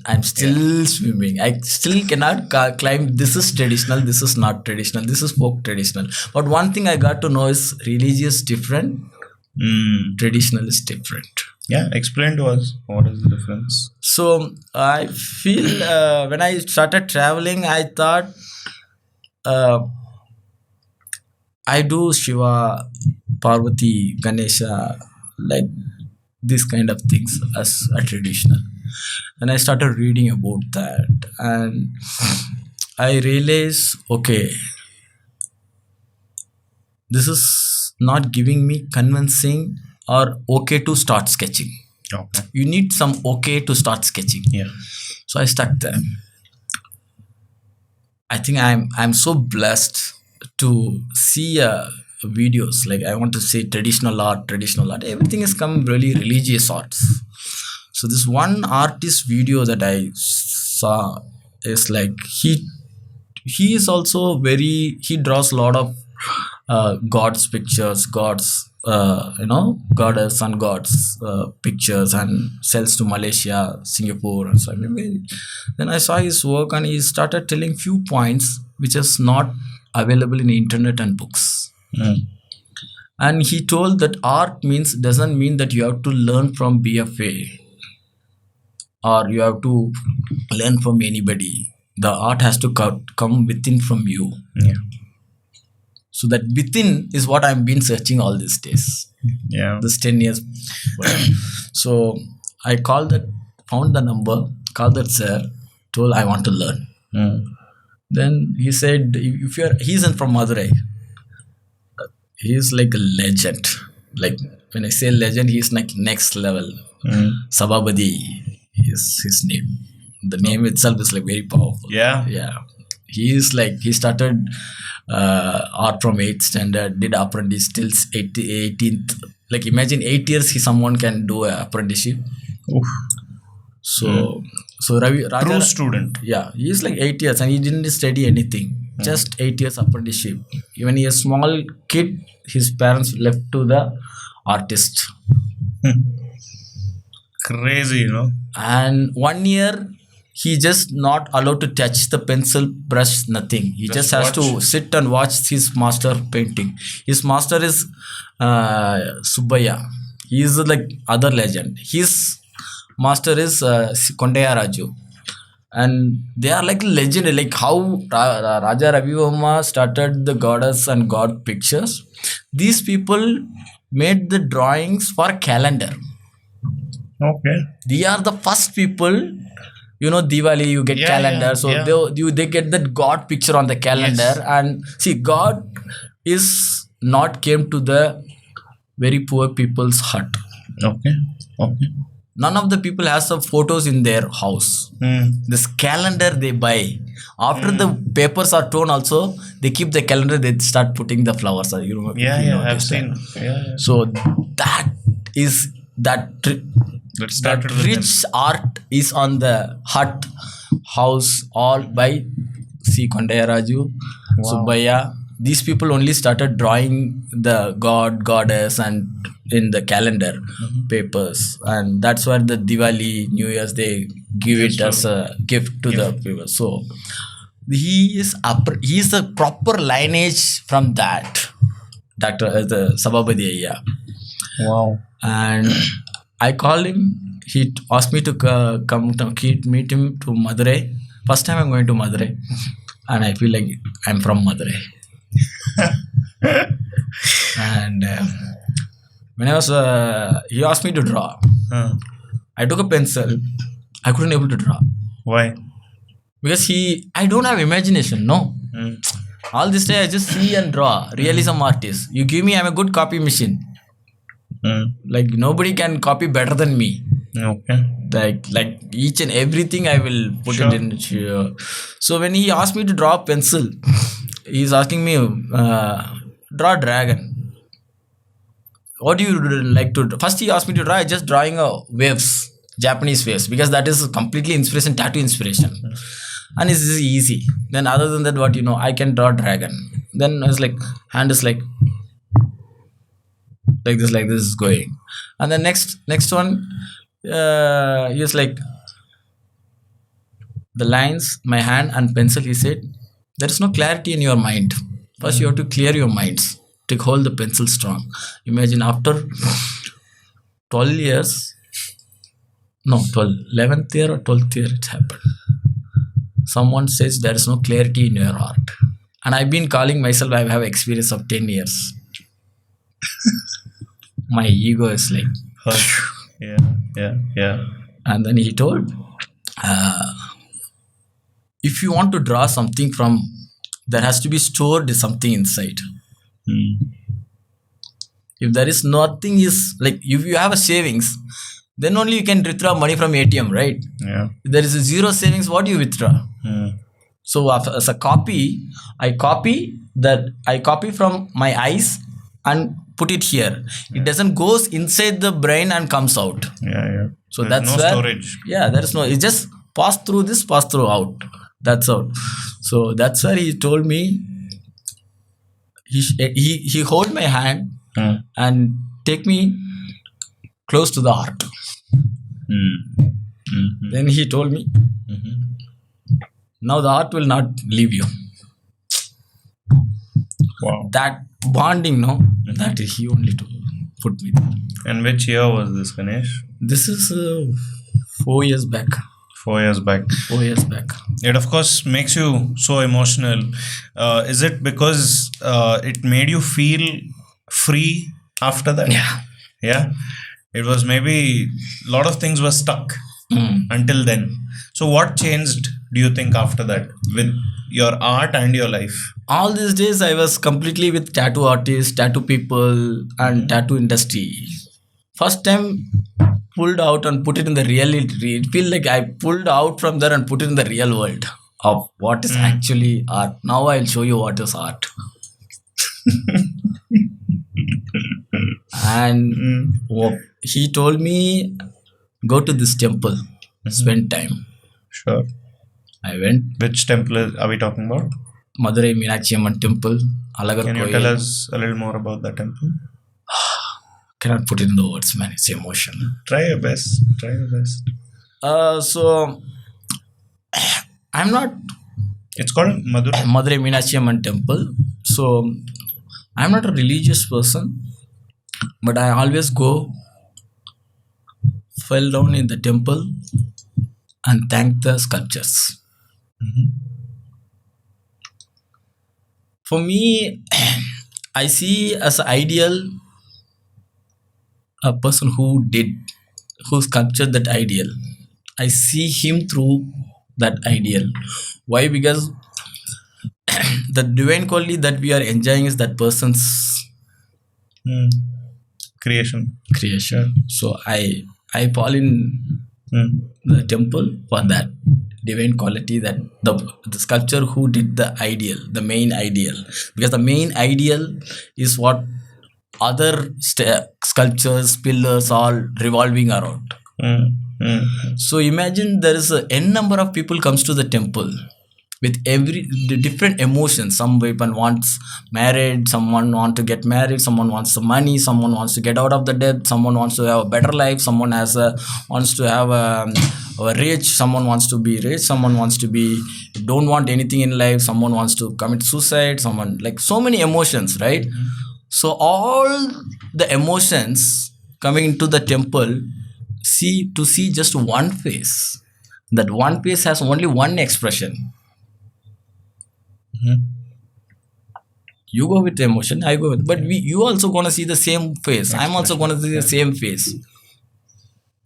I'm still swimming. I still cannot climb. This is traditional, this is not traditional, this is folk traditional. But one thing I got to know is religious different, traditional is different. Yeah, explain to us what is the difference. So I feel when I started traveling, I thought I do Shiva, Parvati, Ganesha, like these kind of things as a traditional. And I started reading about that, and I realized, okay, this is not giving me convincing or okay to start sketching. Okay. You need some okay to start sketching. Yeah. So I stuck there. I think I'm so blessed to see videos, like I want to say traditional art, everything has come really religious arts. So this one artist video that I saw is like he is also he draws a lot of gods pictures, goddess and gods pictures, and sells to Malaysia, Singapore, and so on. Then I saw his work and he started telling few points which is not available in internet and books. And he told that art doesn't mean that you have to learn from BFA or you have to learn from anybody. The art has to come within from you. Yeah. So that within is what I've been searching all these days. Yeah. This 10 years. So I found the number, called that sir, told I want to learn. Then he said, he's from Madurai. He is like a legend. Like when I say legend, he's like next level. Sababadi is his name. The name itself is like very powerful. Yeah. Yeah. He is like, he started art from 8th standard, did apprentice till 18th. Like imagine 8 years someone can do an apprenticeship. Oof. So Ravi Raja, True student. yeah, he is like 8 years and he didn't study anything. Just 8 years apprenticeship. Even he a small kid, his parents left to the artist. Crazy, you know. And 1 year he just not allowed to touch the pencil, brush, nothing. He just has to sit and watch his master painting. His master is Subbaya. He is like other legend. His master is Kondaya Raju. And they are like legend, like how Raja Ravi Verma started the goddess and god pictures. These people made the drawings for calendar. Okay. They are the first people, you know, Diwali, you get calendar. They get that God picture on the calendar. Yes. And see, God is not came to the very poor people's hut. Okay. None of the people has the photos in their house. This calendar they buy. After the papers are torn also, they keep the calendar, they start putting the flowers. You know, I've seen. So that is that rich art is on the hut house all by C. Kondaya Raju, Subbaya. These people only started drawing the god, goddess and in the calendar papers, and that's why the Diwali, New Year's they give it as a gift to the people. So he is a proper lineage from that Dr. The Sababadi. Yeah. Wow. And I called him. He asked me to come to meet him to Madurai. First time I'm going to Madurai, and I feel like I'm from Madurai. And when I was, he asked me to draw. I took a pencil. I couldn't able to draw. Why? Because I don't have imagination. No. All this day I just see and draw. Realism artist. You give me, I'm a good copy machine. Like nobody can copy better than me. Okay. Like each and everything I will put it in here. So when he asked me to draw a pencil, he's asking me, draw a dragon. What do you like to do? First he asked me to draw, just drawing waves, Japanese waves, because that is completely inspiration, tattoo inspiration. And it's easy. Then other than that, what I can draw dragon. Then I was like, hand is like this is going. And then next one, he was like, the lines, my hand and pencil, he said, there is no clarity in your mind. First you have to clear your minds. To hold the pencil strong. Imagine after 12 years, 11th year or 12th year it happened. Someone says there is no clarity in your art. And I've been calling myself, I have experience of 10 years. My ego is like... Yeah. And then he told, if you want to draw something from, there has to be stored something inside. If there is nothing, is like if you have a savings, then only you can withdraw money from ATM, right? Yeah. If there is a zero savings, what do you withdraw? So as a copy, I copy from my eyes and put it here. It doesn't goes inside the brain and comes out. Yeah. So there's that's no where storage. Yeah, there is no. It just pass through this, pass through out. That's out. So that's where he told me. He hold my hand and take me close to the art. Then he told me, now the art will not leave you. Wow. That bonding, that he only put me there. And which year was this, Ganesh? This is 4 years back. 4 years back. 4 years back. It of course makes you so emotional. Is it because it made you feel free after that? Yeah. It was maybe a lot of things were stuck until then. So what changed do you think after that with your art and your life? All these days I was completely with tattoo artists, tattoo people, and tattoo industry. First time pulled out and put it in the reality. It feel like I pulled out from there and put it in the real world of what is actually art. Now I'll show you what is art. And he told me, go to this temple, spend time. Sure. I went. Which temple are we talking about? Madurai Meenakshi Amman temple. Can you tell us a little more about that temple? Cannot put it in the words, man. It's emotion. Try your best. So I'm not. It's called Madurai Meenakshi Amman temple. So I'm not a religious person, but I always go, fell down in the temple and thank the sculptures. For me, I see as an ideal a person who sculptured that ideal. I see him through that ideal. Why? Because the divine quality that we are enjoying is that person's creation. So I fall in the temple for that divine quality, that the sculpture who did the ideal, the main ideal, because the main ideal is what other sculptures, pillars all revolving around. So imagine there is a n number of people comes to the temple with the different emotions. Some people wants married, someone want to get married, someone wants the money, someone wants to get out of the debt, someone wants to have a better life, someone wants to have a rich, someone wants to be rich, someone wants to be don't want anything in life, someone wants to commit suicide, someone like so many emotions, right? So all the emotions coming into the temple, see just one face. That one face has only one expression. You go with the emotion, I go with, but you also gonna see the same face. I'm also gonna see the same face.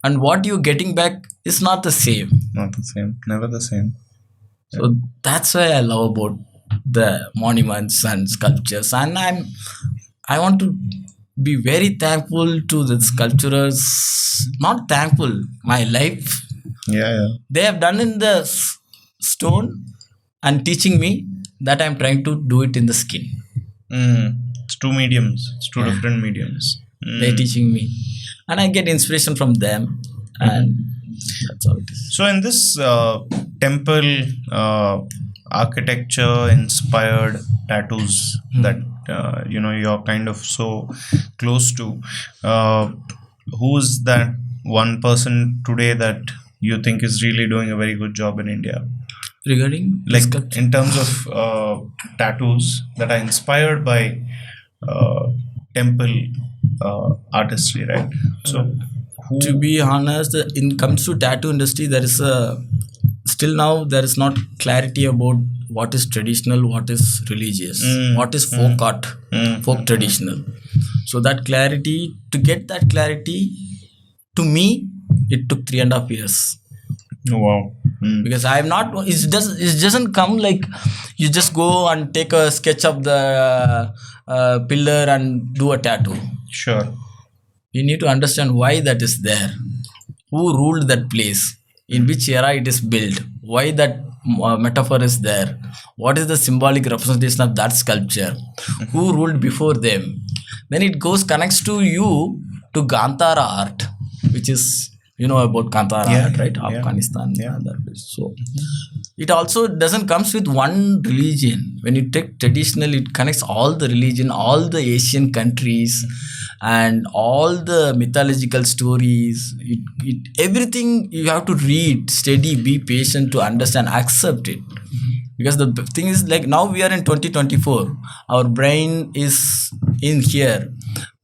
And what you're getting back is not the same. Not the same. Never the same. So that's why I love about the monuments and sculptures. And I want to be very thankful to the sculptures. Not thankful, my life. Yeah. They have done in the stone and teaching me that I'm trying to do it in the skin. It's two mediums. It's two different mediums. They're teaching me. And I get inspiration from them. And that's how it is. So in this temple architecture inspired tattoos that you're kind of so close to, who's that one person today that you think is really doing a very good job in India? Regarding like in terms of tattoos that are inspired by temple artistry, right? So to be honest, in comes to tattoo industry, there is still now there is not clarity about what is traditional, what is religious, what is folk art, folk traditional. So that clarity, to get that clarity, to me it took 3.5 years. Wow. Because I am not, it doesn't come like you just go and take a sketch of the pillar and do a tattoo. Sure. You need to understand why that is there, who ruled that place, in which era it is built, why that metaphor is there, what is the symbolic representation of that sculpture, who ruled before them. Then it connects to you to Gantara art, which is, about Kantara art, right? Afghanistan. So it also doesn't comes with one religion. When you take traditional, it connects all the religion, all the Asian countries, and all the mythological stories. Everything you have to read, study, be patient to understand, accept it. Because the thing is, like, now we are in 2024, our brain is in here,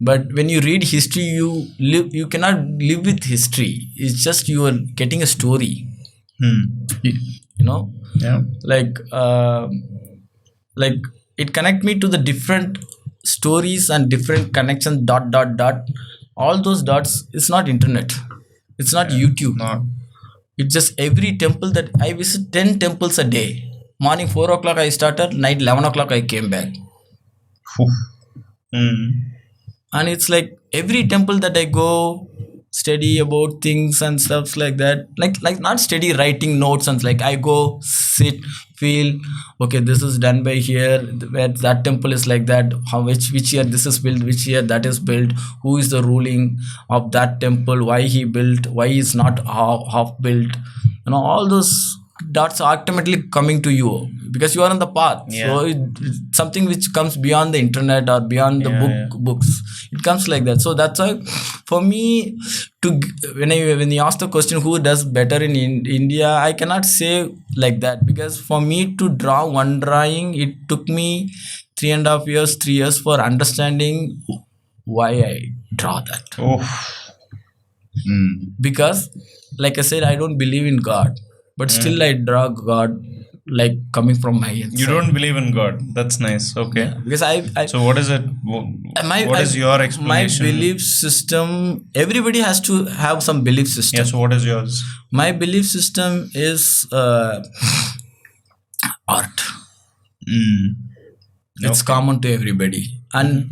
but when you read history, you cannot live with history. It's just you are getting a story. Like it connect me to the different stories and different connections, dot. All those dots, it's not internet, it's not YouTube. It's just every temple that I visit 10 temples a day. Morning 4 o'clock I started, night 11 o'clock I came back. Phew. Mm. And it's like every temple that I go, study about things and stuff like that, like not study writing notes, and like I go sit, feel, okay, this is done by here, where that temple is like that, how which year this is built, which year that is built, who is the ruling of that temple, why he built, why is not half built, all those dots are ultimately coming to you because you are on the path. Yeah. So it's something which comes beyond the internet or beyond the books. It comes like that. So that's why for me, when you ask the question who does better in India, I cannot say like that, because for me to draw one drawing, it took me 3.5 years, 3 years for understanding why I draw that. Oh. Because like I said, I don't believe in God, but still I draw God like coming from my inside. You don't believe in God. That's nice. Okay. Yeah, because I So what is it? What is your explanation? My belief system, everybody has to have some belief system. Yeah, so what is yours? My belief system is art. It's common to everybody and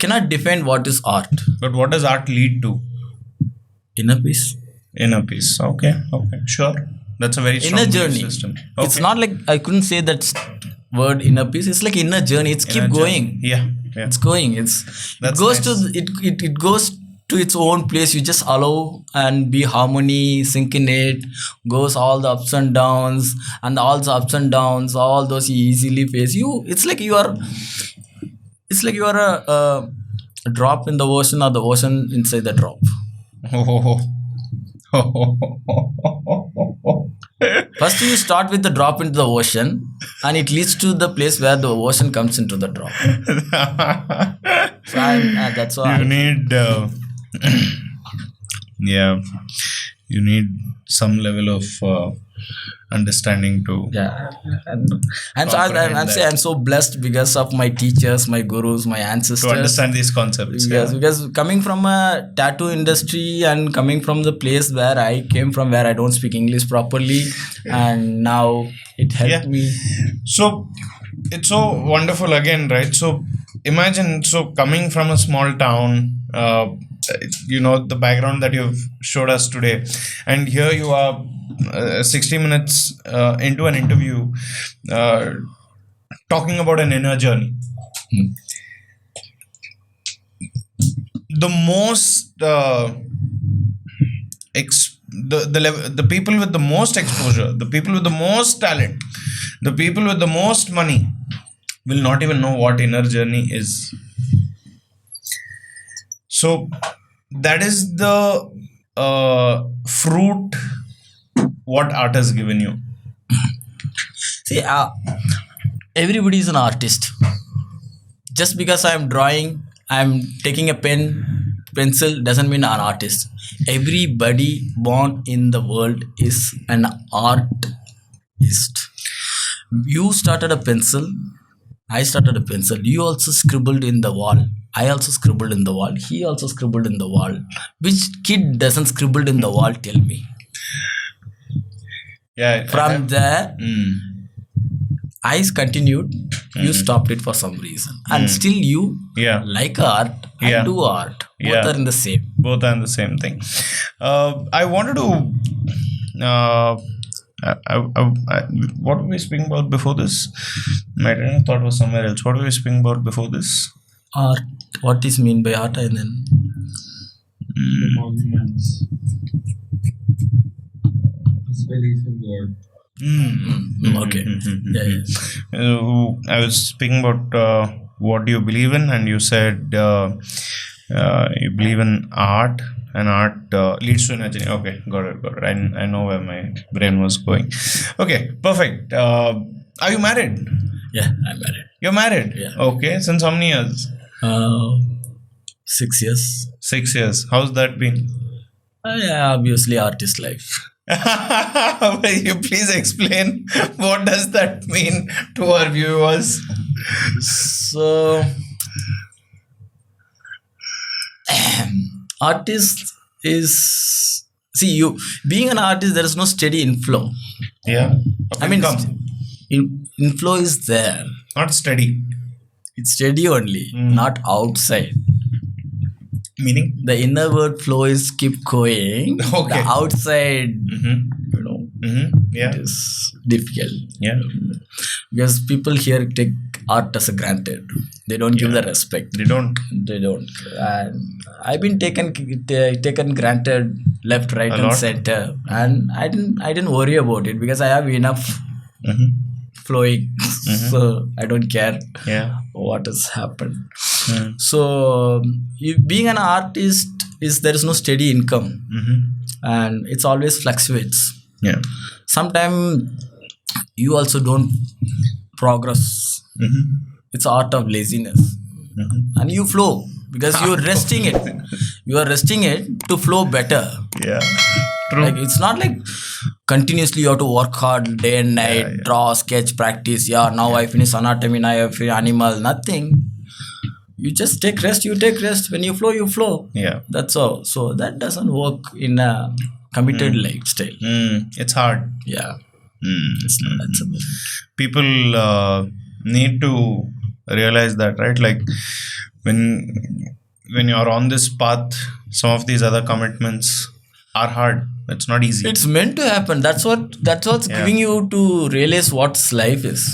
cannot define what is art. But what does art lead to? Inner peace. Inner peace. Okay. Sure. That's a very strong inner journey system. Okay. It's not like I couldn't say that word inner peace. It's like inner journey. It's keep going. Yeah. It's going. It goes to it goes to its own place. You just allow and be harmony, sink in it, goes all the ups and downs, and all the ups and downs, all those you easily face. It's like you are a drop in the ocean or the ocean inside the drop. First you start with the drop into the ocean and it leads to the place where the ocean comes into the drop. So that's why you need you need some level of understanding to and so I'm so blessed because of my teachers, my gurus, my ancestors, to understand these concepts. Yes, because coming from a tattoo industry and coming from the place where I came from, where I don't speak English properly, and now it helped me. So it's so wonderful again, right? So imagine, coming from a small town, the background that you've showed us today, and here you are 60 minutes into an interview talking about an inner journey. The most the people with the most exposure, the people with the most talent, the people with the most money will not even know what inner journey is. So that is the fruit what art has given you. See, everybody is an artist. Just because I am drawing, I am taking a pencil doesn't mean I'm an artist. Everybody born in the world is an artist. You started a pencil, I started a pencil. You also scribbled in the wall. I also scribbled in the wall. He also scribbled in the wall. Which kid doesn't scribble in the wall? Tell me. Yeah. From there, I continued. You stopped it for some reason, and still you like art and do art. Both are in the same. Both are in the same thing. I wanted to. What were we speaking about before this? My train of thought was somewhere else. What were we speaking about before this? Art. What is mean by art? And then monuments. Belief in God. Okay. I was speaking about what you believe in, and you said you believe in art, and art leads to energy. Okay, got it. I know where my brain was going. Okay, perfect. Are you married? Yeah, I'm married. You're married? Yeah. Okay, since how many years? 6 years. 6 years. How's that been? Yeah, obviously artist life. Will you please explain what does that mean to our viewers? So, artist is See, you being an artist, there is no steady inflow. Yeah. I mean, Income. inflow is there. Not steady. It's steady only, not outside. Meaning? The inner word flow is keep going. Okay. The outside, Yeah. it is difficult. Yeah. Because people here take art as a granted. They don't give the respect. They don't. They don't. And I've been taken granted left, right, and lot. center, and I didn't worry about it because I have enough flowing, so I don't care Yeah. what has happened. So being an artist is there is no steady income, and it's always fluctuates. Yeah. Sometimes you also don't progress. It's art of laziness, and you flow because you're resting it. You are resting it to flow better. Yeah. True. Like it's not like continuously you have to work hard day and night, draw, sketch, practice. Now I finish anatomy, now I finish animal. Nothing. You just take rest. You take rest. When you flow, you flow. Yeah. That's all. So that doesn't work in a committed lifestyle. It's hard. Yeah. That's about it. People need to realize that, right? Like when you're on this path, some of these other commitments are hard. It's not easy. It's meant to happen. That's what's giving you to realize what life is.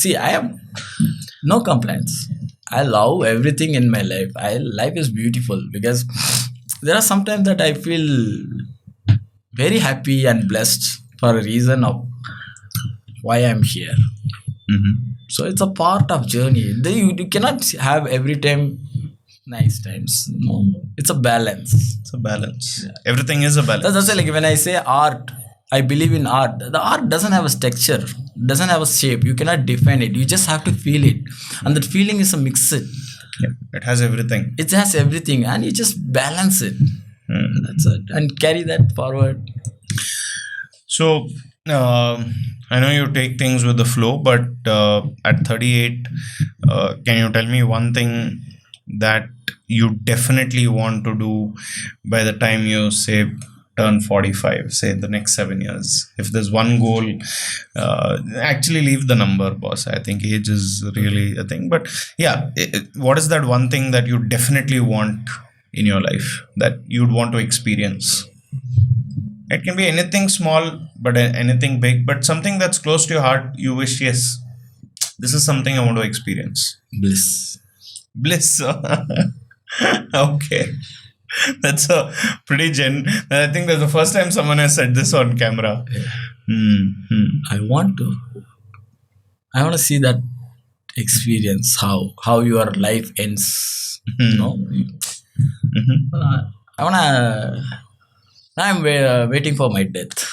See, I have no complaints. I love everything in my life. Life is beautiful because there are sometimes that I feel very happy and blessed for a reason of why I'm here. So it's a part of journey. You cannot have every time nice times. No, it's a balance. It's a balance. Yeah. Everything is a balance. That's why, like when I say art, I believe in art. The art doesn't have a texture, doesn't have a shape. You cannot define it. You just have to feel it, and that feeling is a mix. Yeah. It has everything. It has everything, and you just balance it. That's it, and carry that forward. So I know you take things with the flow, but at 38, can you tell me one thing that you definitely want to do by the time you say turn 45, say the next 7 years? If there's one goal, actually leave the number, boss. I think age is really a thing. But yeah, what is that one thing that you definitely want in your life that you'd want to experience? It can be anything small, but anything big, but something that's close to your heart. You wish, yes, this is something I want to experience. Bliss. Okay. That's a pretty I think that's the first time someone has said this on camera. I want to see that experience, how your life ends. I'm waiting for my death.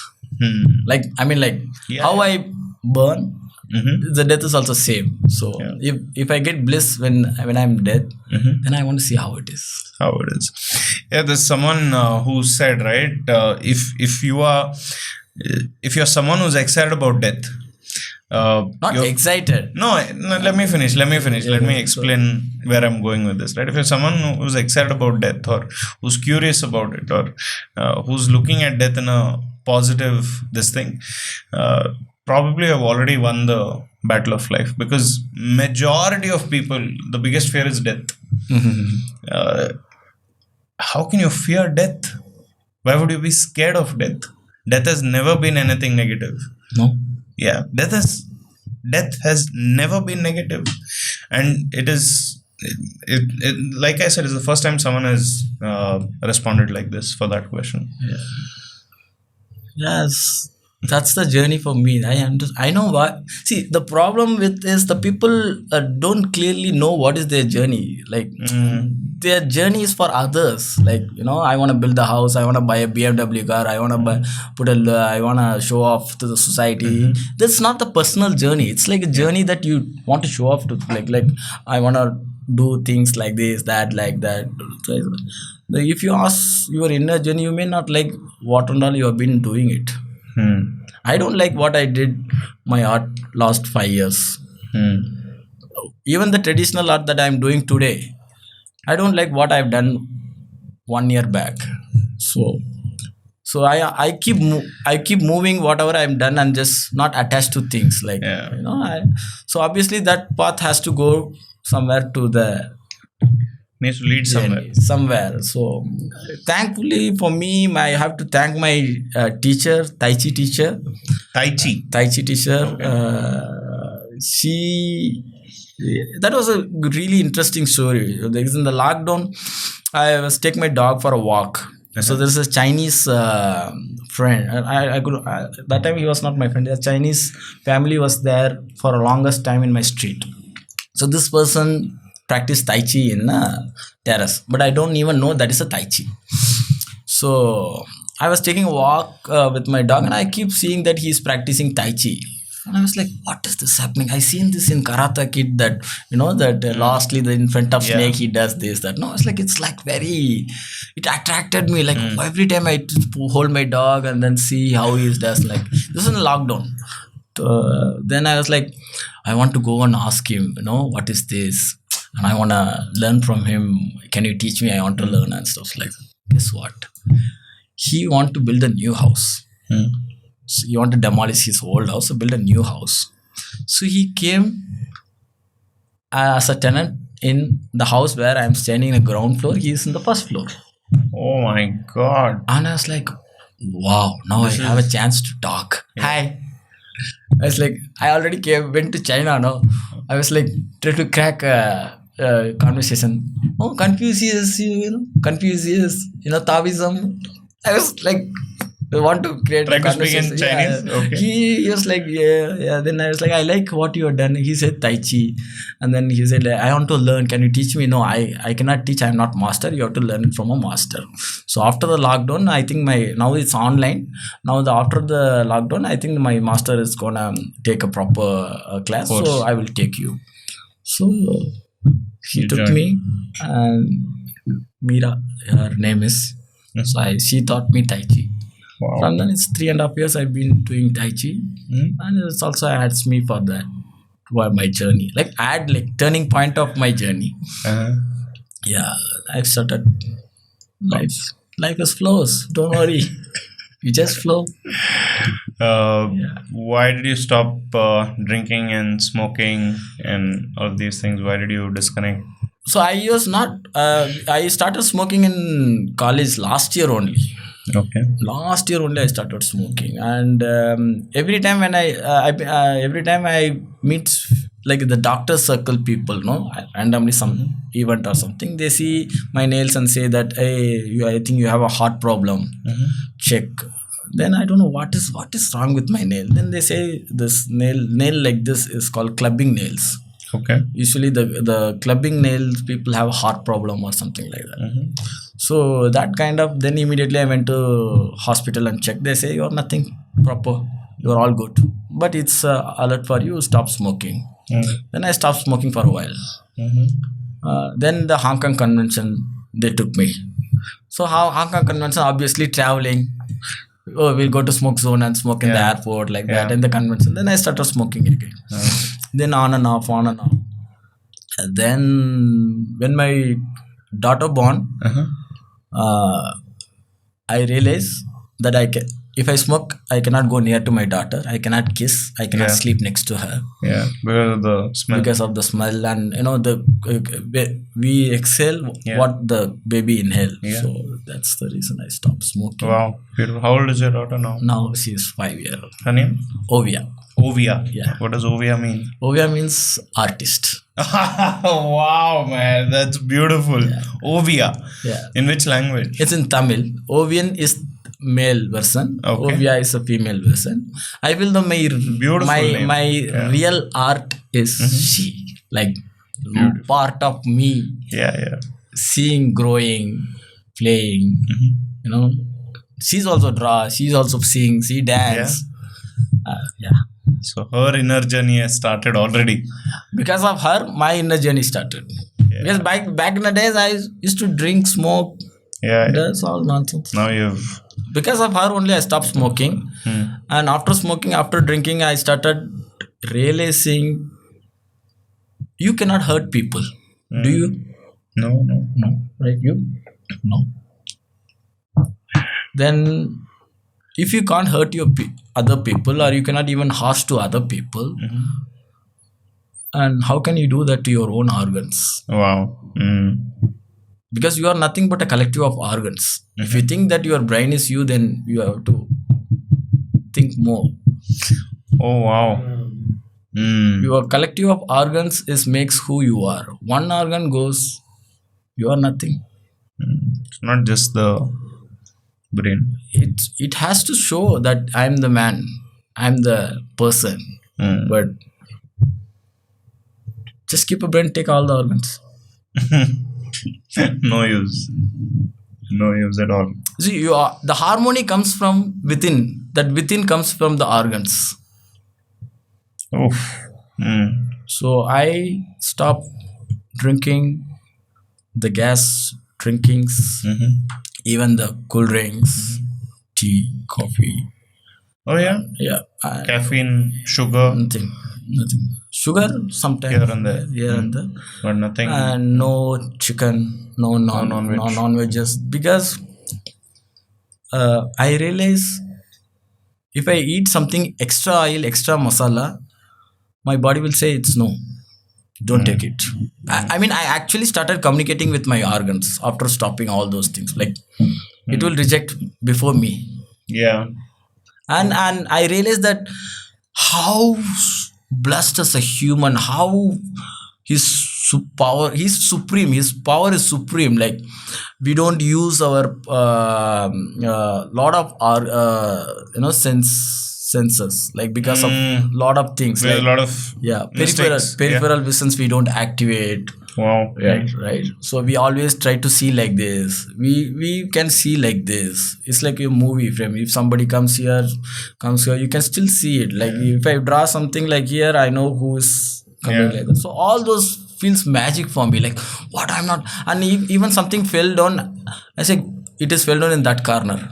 How I burn, the death is also same. So if I get bliss when I'm dead, then I want to see how it is. Yeah, there's someone who said, right, if you're someone who's excited about death, not excited. No, let me finish. Let me explain where I'm going with this, right? If you're someone who's excited about death, or who's curious about it, or who's looking at death in a positive probably have already won the battle of life, because majority of people, the biggest fear is death. How can you fear death? Why would you be scared of death? Death has never been anything negative. No. Yeah, death has never been negative, and it like I said, it's the first time someone has responded like this for that question. Yes, that's the journey for me. I know what. See, the problem with is the people don't clearly know what is their journey. Like their journey is for others. Like, I want to build a house. I want to buy a BMW car. I want to I want to show off to the society. That's not the personal journey. It's like a journey that you want to show off to. Like I want to do things like this, that, like that. So, if you ask your inner journey, you may not like what and all you have been doing it. I don't like what I did my art last 5 years. Even the traditional art that I'm doing today, I don't like what I've done 1 year back. So I keep moving whatever I'm done and just not attached to things like Yeah. so obviously that path has to go somewhere to the Needs to lead somewhere. journey, somewhere. So thankfully for me, I have to thank my teacher, Tai Chi teacher. Tai Chi. Tai Chi teacher. She that was a really interesting story. Because in the lockdown, I was taking my dog for a walk. So there's a Chinese friend. I could that time he was not my friend. A Chinese family was there for a longest time in my street. So this person practiced Tai Chi in a terrace, but I don't even know that is a Tai Chi. So I was taking a walk with my dog, and I keep seeing that he's practicing Tai Chi. And I was like, what is this happening? I seen this in Karate Kid that, lastly, in front of Snake, he does this, that. No, it's like very, it attracted me. Like every time I hold my dog and then see how he does, like, this is in lockdown. Then I was like, I want to go and ask him, what is this? And I want to learn from him. Can you teach me? I want to learn and stuff like that. Guess what? He want to build a new house. So he want to demolish his old house and build a new house. So he came as a tenant in the house where I'm standing in the ground floor. He is in the first floor. Oh my God. And I was like, wow, now I have a chance to talk. Yeah. Hi. I was like, I already went to China now. I was like, try to crack a conversation. Oh, Confucius, Confucius, Taoism. I was like, I want to create try a conversation. To speak in Chinese? Yeah. Okay. He was like, yeah. Then I was like, I like what you have done. He said Tai Chi. And then he said, I want to learn. Can you teach me? No, I cannot teach. I'm not master. You have to learn it from a master. So after the lockdown, I think now it's online. Now after the lockdown, I think my master is going to take a proper class. So I will take you. So he took me, and Meera, her name is. So she taught me Tai Chi. Wow. From then it's 3.5 years I've been doing Tai Chi, and it also adds me for that my journey. Like turning point of my journey. Yeah, I've started life. Life is flows. Don't worry, you just flow. Why did you stop drinking and smoking and all these things? Why did you disconnect? So I was not. I started smoking in college last year only. Okay. Last year only I started smoking, and every time when I meet like the doctor circle people, randomly some event or something, they see my nails and say that, hey, I think you have a heart problem. Check. Then I don't know what is wrong with my nail. Then they say this nail like this is called clubbing nails. Okay. Usually the clubbing nails people have a heart problem or something like that. So that kind of, then immediately I went to hospital and checked. They say you're nothing proper. You're all good. But it's alert for you. Stop smoking. Then I stopped smoking for a while. Then the Hong Kong convention, they took me. So Hong Kong convention, obviously traveling. Oh, we'll go to smoke zone and smoke in the airport like that in the convention. Then I started smoking again. Then on and off. And then when my daughter born, I realized that if I smoke, I cannot go near to my daughter. I cannot kiss. I cannot sleep next to her. Yeah, because of the smell. Because of the smell, and we exhale what the baby inhale. Yeah. So that's the reason I stopped smoking. Wow, beautiful. How old is your daughter now? Now she is 5 years old. Her name? Ovia. Ovia. Yeah. What does Ovia mean? Ovia means artist. Wow, man, that's beautiful. Yeah. Ovia. Yeah. In which language? It's in Tamil. Ovian is male version. Okay. Ovia is a female version. I feel my real art is she. Like part of me. Yeah. Seeing, growing, playing. She's also draw. She's also sing. She dance. Yeah. So her inner journey has started already. Because of her, my inner journey started. Yeah. Because back in the days, I used to drink, smoke. Yeah. That's all nonsense. Now you've... Because of her only, I stopped smoking. And after smoking, after drinking, I started realizing you cannot hurt people. Do you? No. Right? You? No. then if you can't hurt your other people, or you cannot even harsh to other people, and how can you do that to your own organs? Wow. Because you are nothing but a collective of organs. If you think that your brain is you, then you have to think more. Oh wow. Your collective of organs makes who you are. One organ goes, you are nothing. It's not just the brain. It has to show that I'm the man, I'm the person. But just keep a brain, take all the organs. No use. No use at all. See, the harmony comes from within. That within comes from the organs. Oof. So I stopped drinking the gas drinkings, even the cool drinks, tea, coffee. Oh yeah. Yeah. Caffeine, sugar, Nothing. Sugar sometimes here and there. here and there. But nothing. And no chicken, no non-veg. non-veggies, because I realize if I eat something extra oil, extra masala, my body will say it's no, don't take it. I mean, I actually started communicating with my organs after stopping all those things. Like it will reject before me, Yeah. and I realized that how blessed as a human, how his he's supreme, his power is supreme. Like we don't use our lot of our senses, like because of lot of things, There's like a lot of mistakes. peripheral visions we don't activate. Wow. Right. So we always try to see like this. We can see like this. It's like a movie frame. If somebody comes here, you can still see it. Like if I draw something like here, I know who is coming like that. So all those feels magic for me. Like what I'm not, and even something fell down, I say it is fell down in that corner.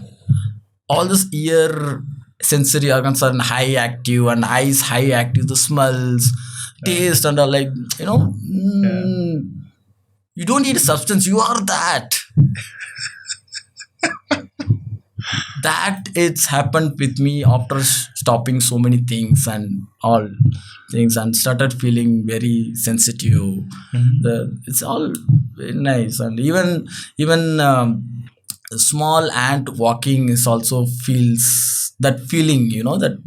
All this ear sensory organs are high active and eyes high active. The smells, taste, and all, like you don't need a substance, you are that. That it's happened with me after stopping so many things and all things, and started feeling very sensitive. It's all very nice. And even a small ant walking is also feels that feeling, that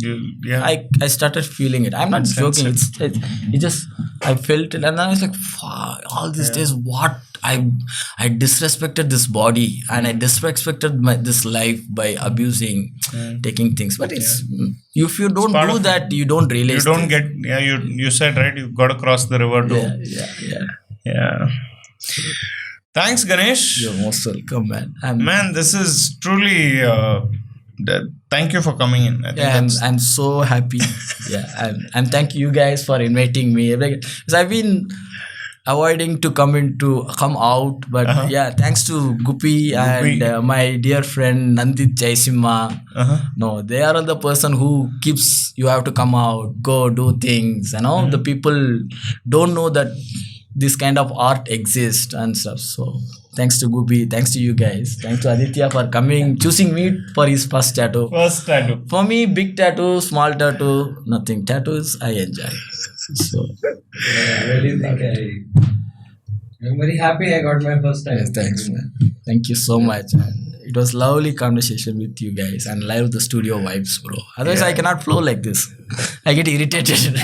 I started feeling it. I'm not joking. It just, I felt it, and then I was like, fuck, all these days what I disrespected this body, and I disrespected this life by abusing, taking things. But it's if you don't do that, you don't realize. You don't get. Yeah, you said right. You've got to cross the river too. Yeah. Thanks, Ganesh. You're most welcome, man. Man, this is truly. Thank you for coming in. I think I'm so happy. I'm thank you guys for inviting me. Because I've been avoiding to come out, but thanks to Guppy and my dear friend Nandit Jaisimha. No, they are the person who keeps you have to come out, go do things. The people don't know that this kind of art exists and stuff. So thanks to Guppy, thanks to you guys, thanks to Aditya for coming, choosing me for his first tattoo. For me, big tattoo, small tattoo, nothing. Tattoos I enjoy. So I really think I'm very happy I got my first time. thanks, man. Thank you so much. And it was lovely conversation with you guys, and live the studio vibes, bro. Otherwise, I cannot flow like this. I get irritated.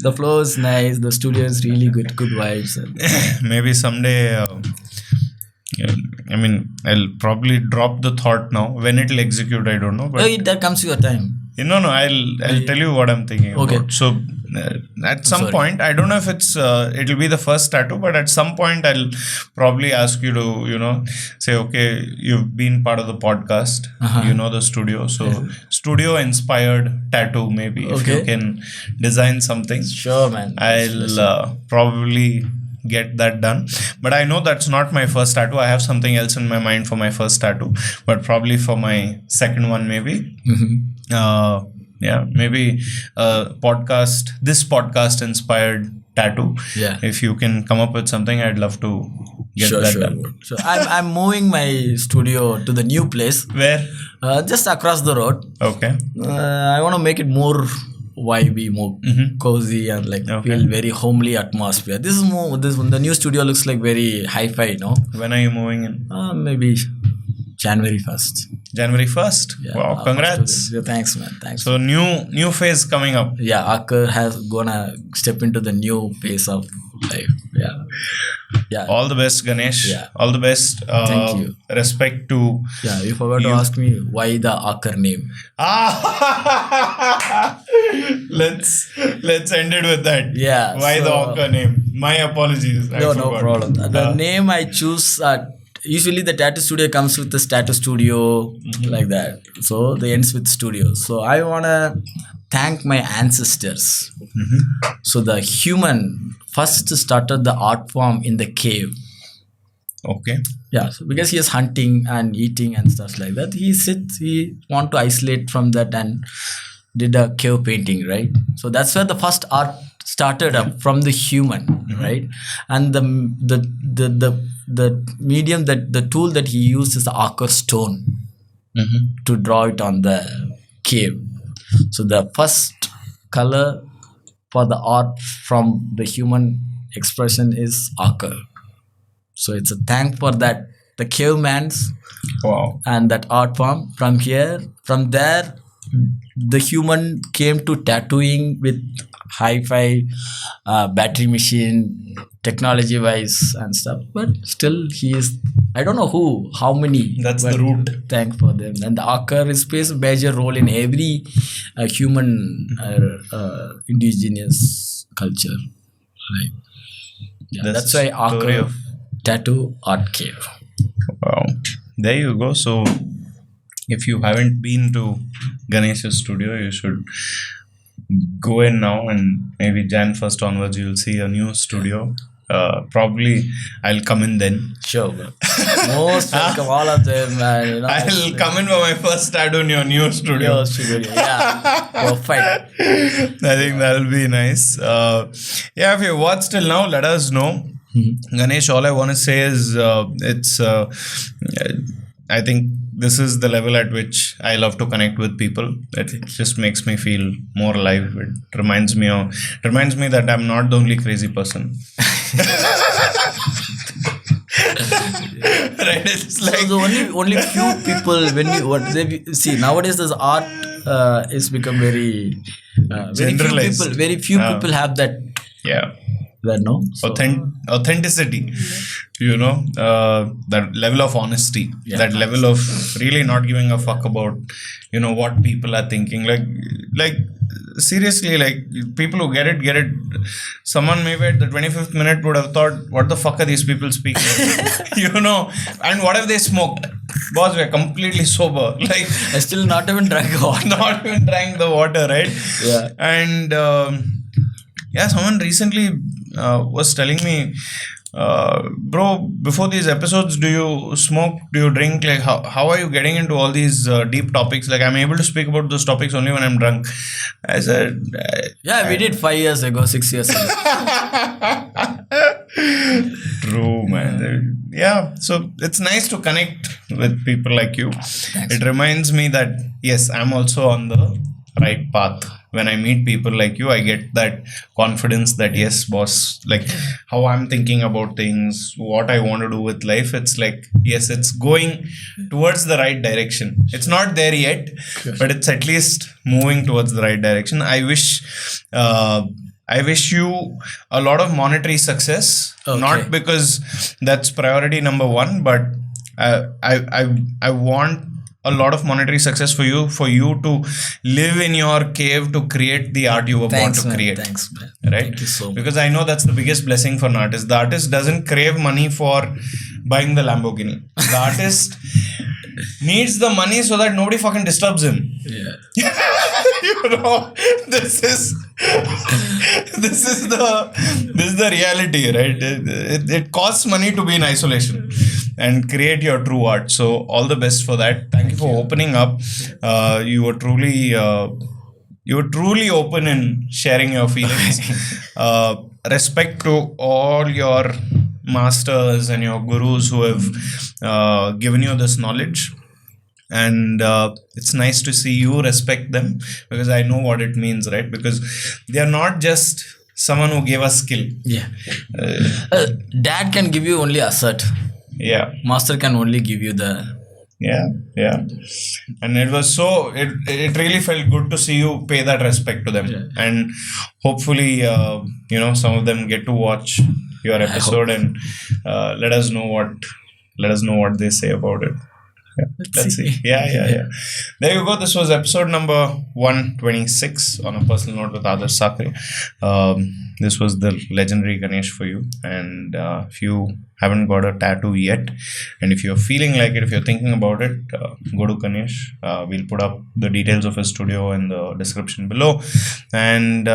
The flow is nice. The studio is really good vibes. Maybe someday. I'll probably drop the thought now. When it'll execute, I don't know. But that comes your time. No. I'll tell you what I'm thinking about. So at some point, I don't know if it'll be the first tattoo, but at some point I'll probably ask you to say, okay, you've been part of the podcast, the studio, so studio inspired tattoo, maybe if you can design something. Sure, man. I'll probably get that done, but I know that's not my first tattoo. I have something else in my mind for my first tattoo, but probably for my second one, maybe. Maybe this podcast inspired tattoo. If you can come up with something, I'd love to get Sure, that sure. done. So I'm moving my studio to the new place, Where? just across the road. Okay. I want to make it more vibey, more cozy, and like feel very homely atmosphere. This is more. The new studio looks like very hi-fi. When are you moving in? Maybe January 1st. January 1st. Wow, congrats. Yeah, thanks, man. Thanks. So new phase coming up. Yeah, Akar has gonna step into the new phase of life. Yeah. All the best, Ganesh. Yeah. All the best. Thank you. Respect to. Yeah, you forgot to ask me why the Akar name. Let's end it with that. Yeah. Why the Oka name? My apologies. I No forgot. problem. The name I choose. Usually the tattoo studio comes with the tattoo studio like that. So they ends with studio. So I wanna thank my ancestors. So the human first started the art form in the cave. Okay. Yeah, so because he is hunting and eating and stuff like that, he want to isolate from that and did a cave painting, right? So that's where the first art started up from the human, right? And the medium, that the tool that he used is the ochre stone to draw it on the cave. So the first color for the art from the human expression is ochre. So it's a thank for that, the caveman's and that art form. From there, the human came to tattooing with hi-fi, battery machine, technology wise and stuff. But still, he is, I don't know how many. That's the root. Thank for them. And the ochre plays a major role in every human indigenous culture. Right. Yeah, that's why ochre tattoo art cave. Wow. There you go. So if you haven't been to Ganesh's studio, you should go in now, and maybe Jan 1st onwards you'll see a new studio. Probably I'll come in then. Sure, bro. Most welcome, all of them. I'll come in for my first tattoo in your new studio. Yeah, perfect. I think that'll be nice. Yeah, if you watched till now, let us know. Ganesh, all I want to say is I think this is the level at which I love to connect with people. It just makes me feel more alive. It reminds me that I'm not the only crazy person. Right? It's like, so the only few people see nowadays this art is become very generalized. Very few people have that. Yeah. No? So, authenticity, that level of honesty, that level of really not giving a fuck about what people are thinking, like seriously, like people who get it. Someone maybe at the 25th minute would have thought, what the fuck are these people speaking? And what if they smoked? Boss, we're completely sober. Like, I still not even drank water. Not even drank the water, right? Yeah. And someone recently was telling me, bro, before these episodes, do you smoke? Do you drink? Like, how are you getting into all these deep topics? Like, I'm able to speak about those topics only when I'm drunk. I said, we did 5 years ago, 6 years ago. True, man. Yeah, so it's nice to connect with people like you. Thanks. It reminds me that, yes, I'm also on the right path. When I meet people like you, I get that confidence that, yes, boss, like how I'm thinking about things, what I want to do with life. It's like, yes, it's going towards the right direction. It's not there yet, but it's at least moving towards the right direction. I wish you a lot of monetary success, not because that's priority number one, but I want a lot of monetary success for you to live in your cave to create the art you were born to create. Thanks, man. Right? Thank you so much. Because I know that's the biggest blessing for an artist. The artist doesn't crave money for buying the Lamborghini. The artist needs the money so that nobody fucking disturbs him. Yeah. This is the reality, right? It costs money to be in isolation and create your true art. So all the best for that. Thank you for opening up. You were truly open in sharing your feelings. Respect to all your masters and your gurus who have given you this knowledge. And it's nice to see you respect them, because I know what it means, right? Because they are not just someone who gave us skill. Yeah. Dad can give you only assert. Yeah. Master can only give you the. Yeah. And it was it really felt good to see you pay that respect to them. Yeah. And hopefully, some of them get to watch your episode and let us know what they say about it. Yeah, let's see. Yeah. There you go. This was episode number 126 on a personal note with Adarsh Sakare. This was the legendary Ganesh for you. And if you haven't got a tattoo yet, and if you're feeling like it, if you're thinking about it, go to Ganesh. We'll put up the details of his studio in the description below. And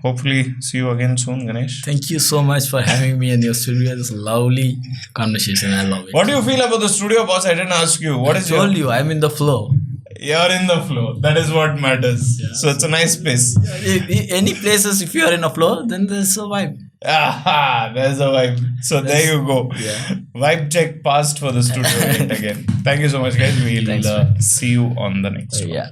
hopefully see you again soon, Ganesh. Thank you so much for having me in your studio. This lovely conversation. I love it. What do you feel about the studio, boss? I didn't ask you. I told you, I'm in the flow. You're in the flow. That is what matters. Yeah. So it's a nice space. Any places, if you are in a flow, then there's a vibe. Aha, there's a vibe. So there you go. Yeah. Vibe check passed for the studio yet again. Thank you so much, guys. We'll see you on the next one. Yeah.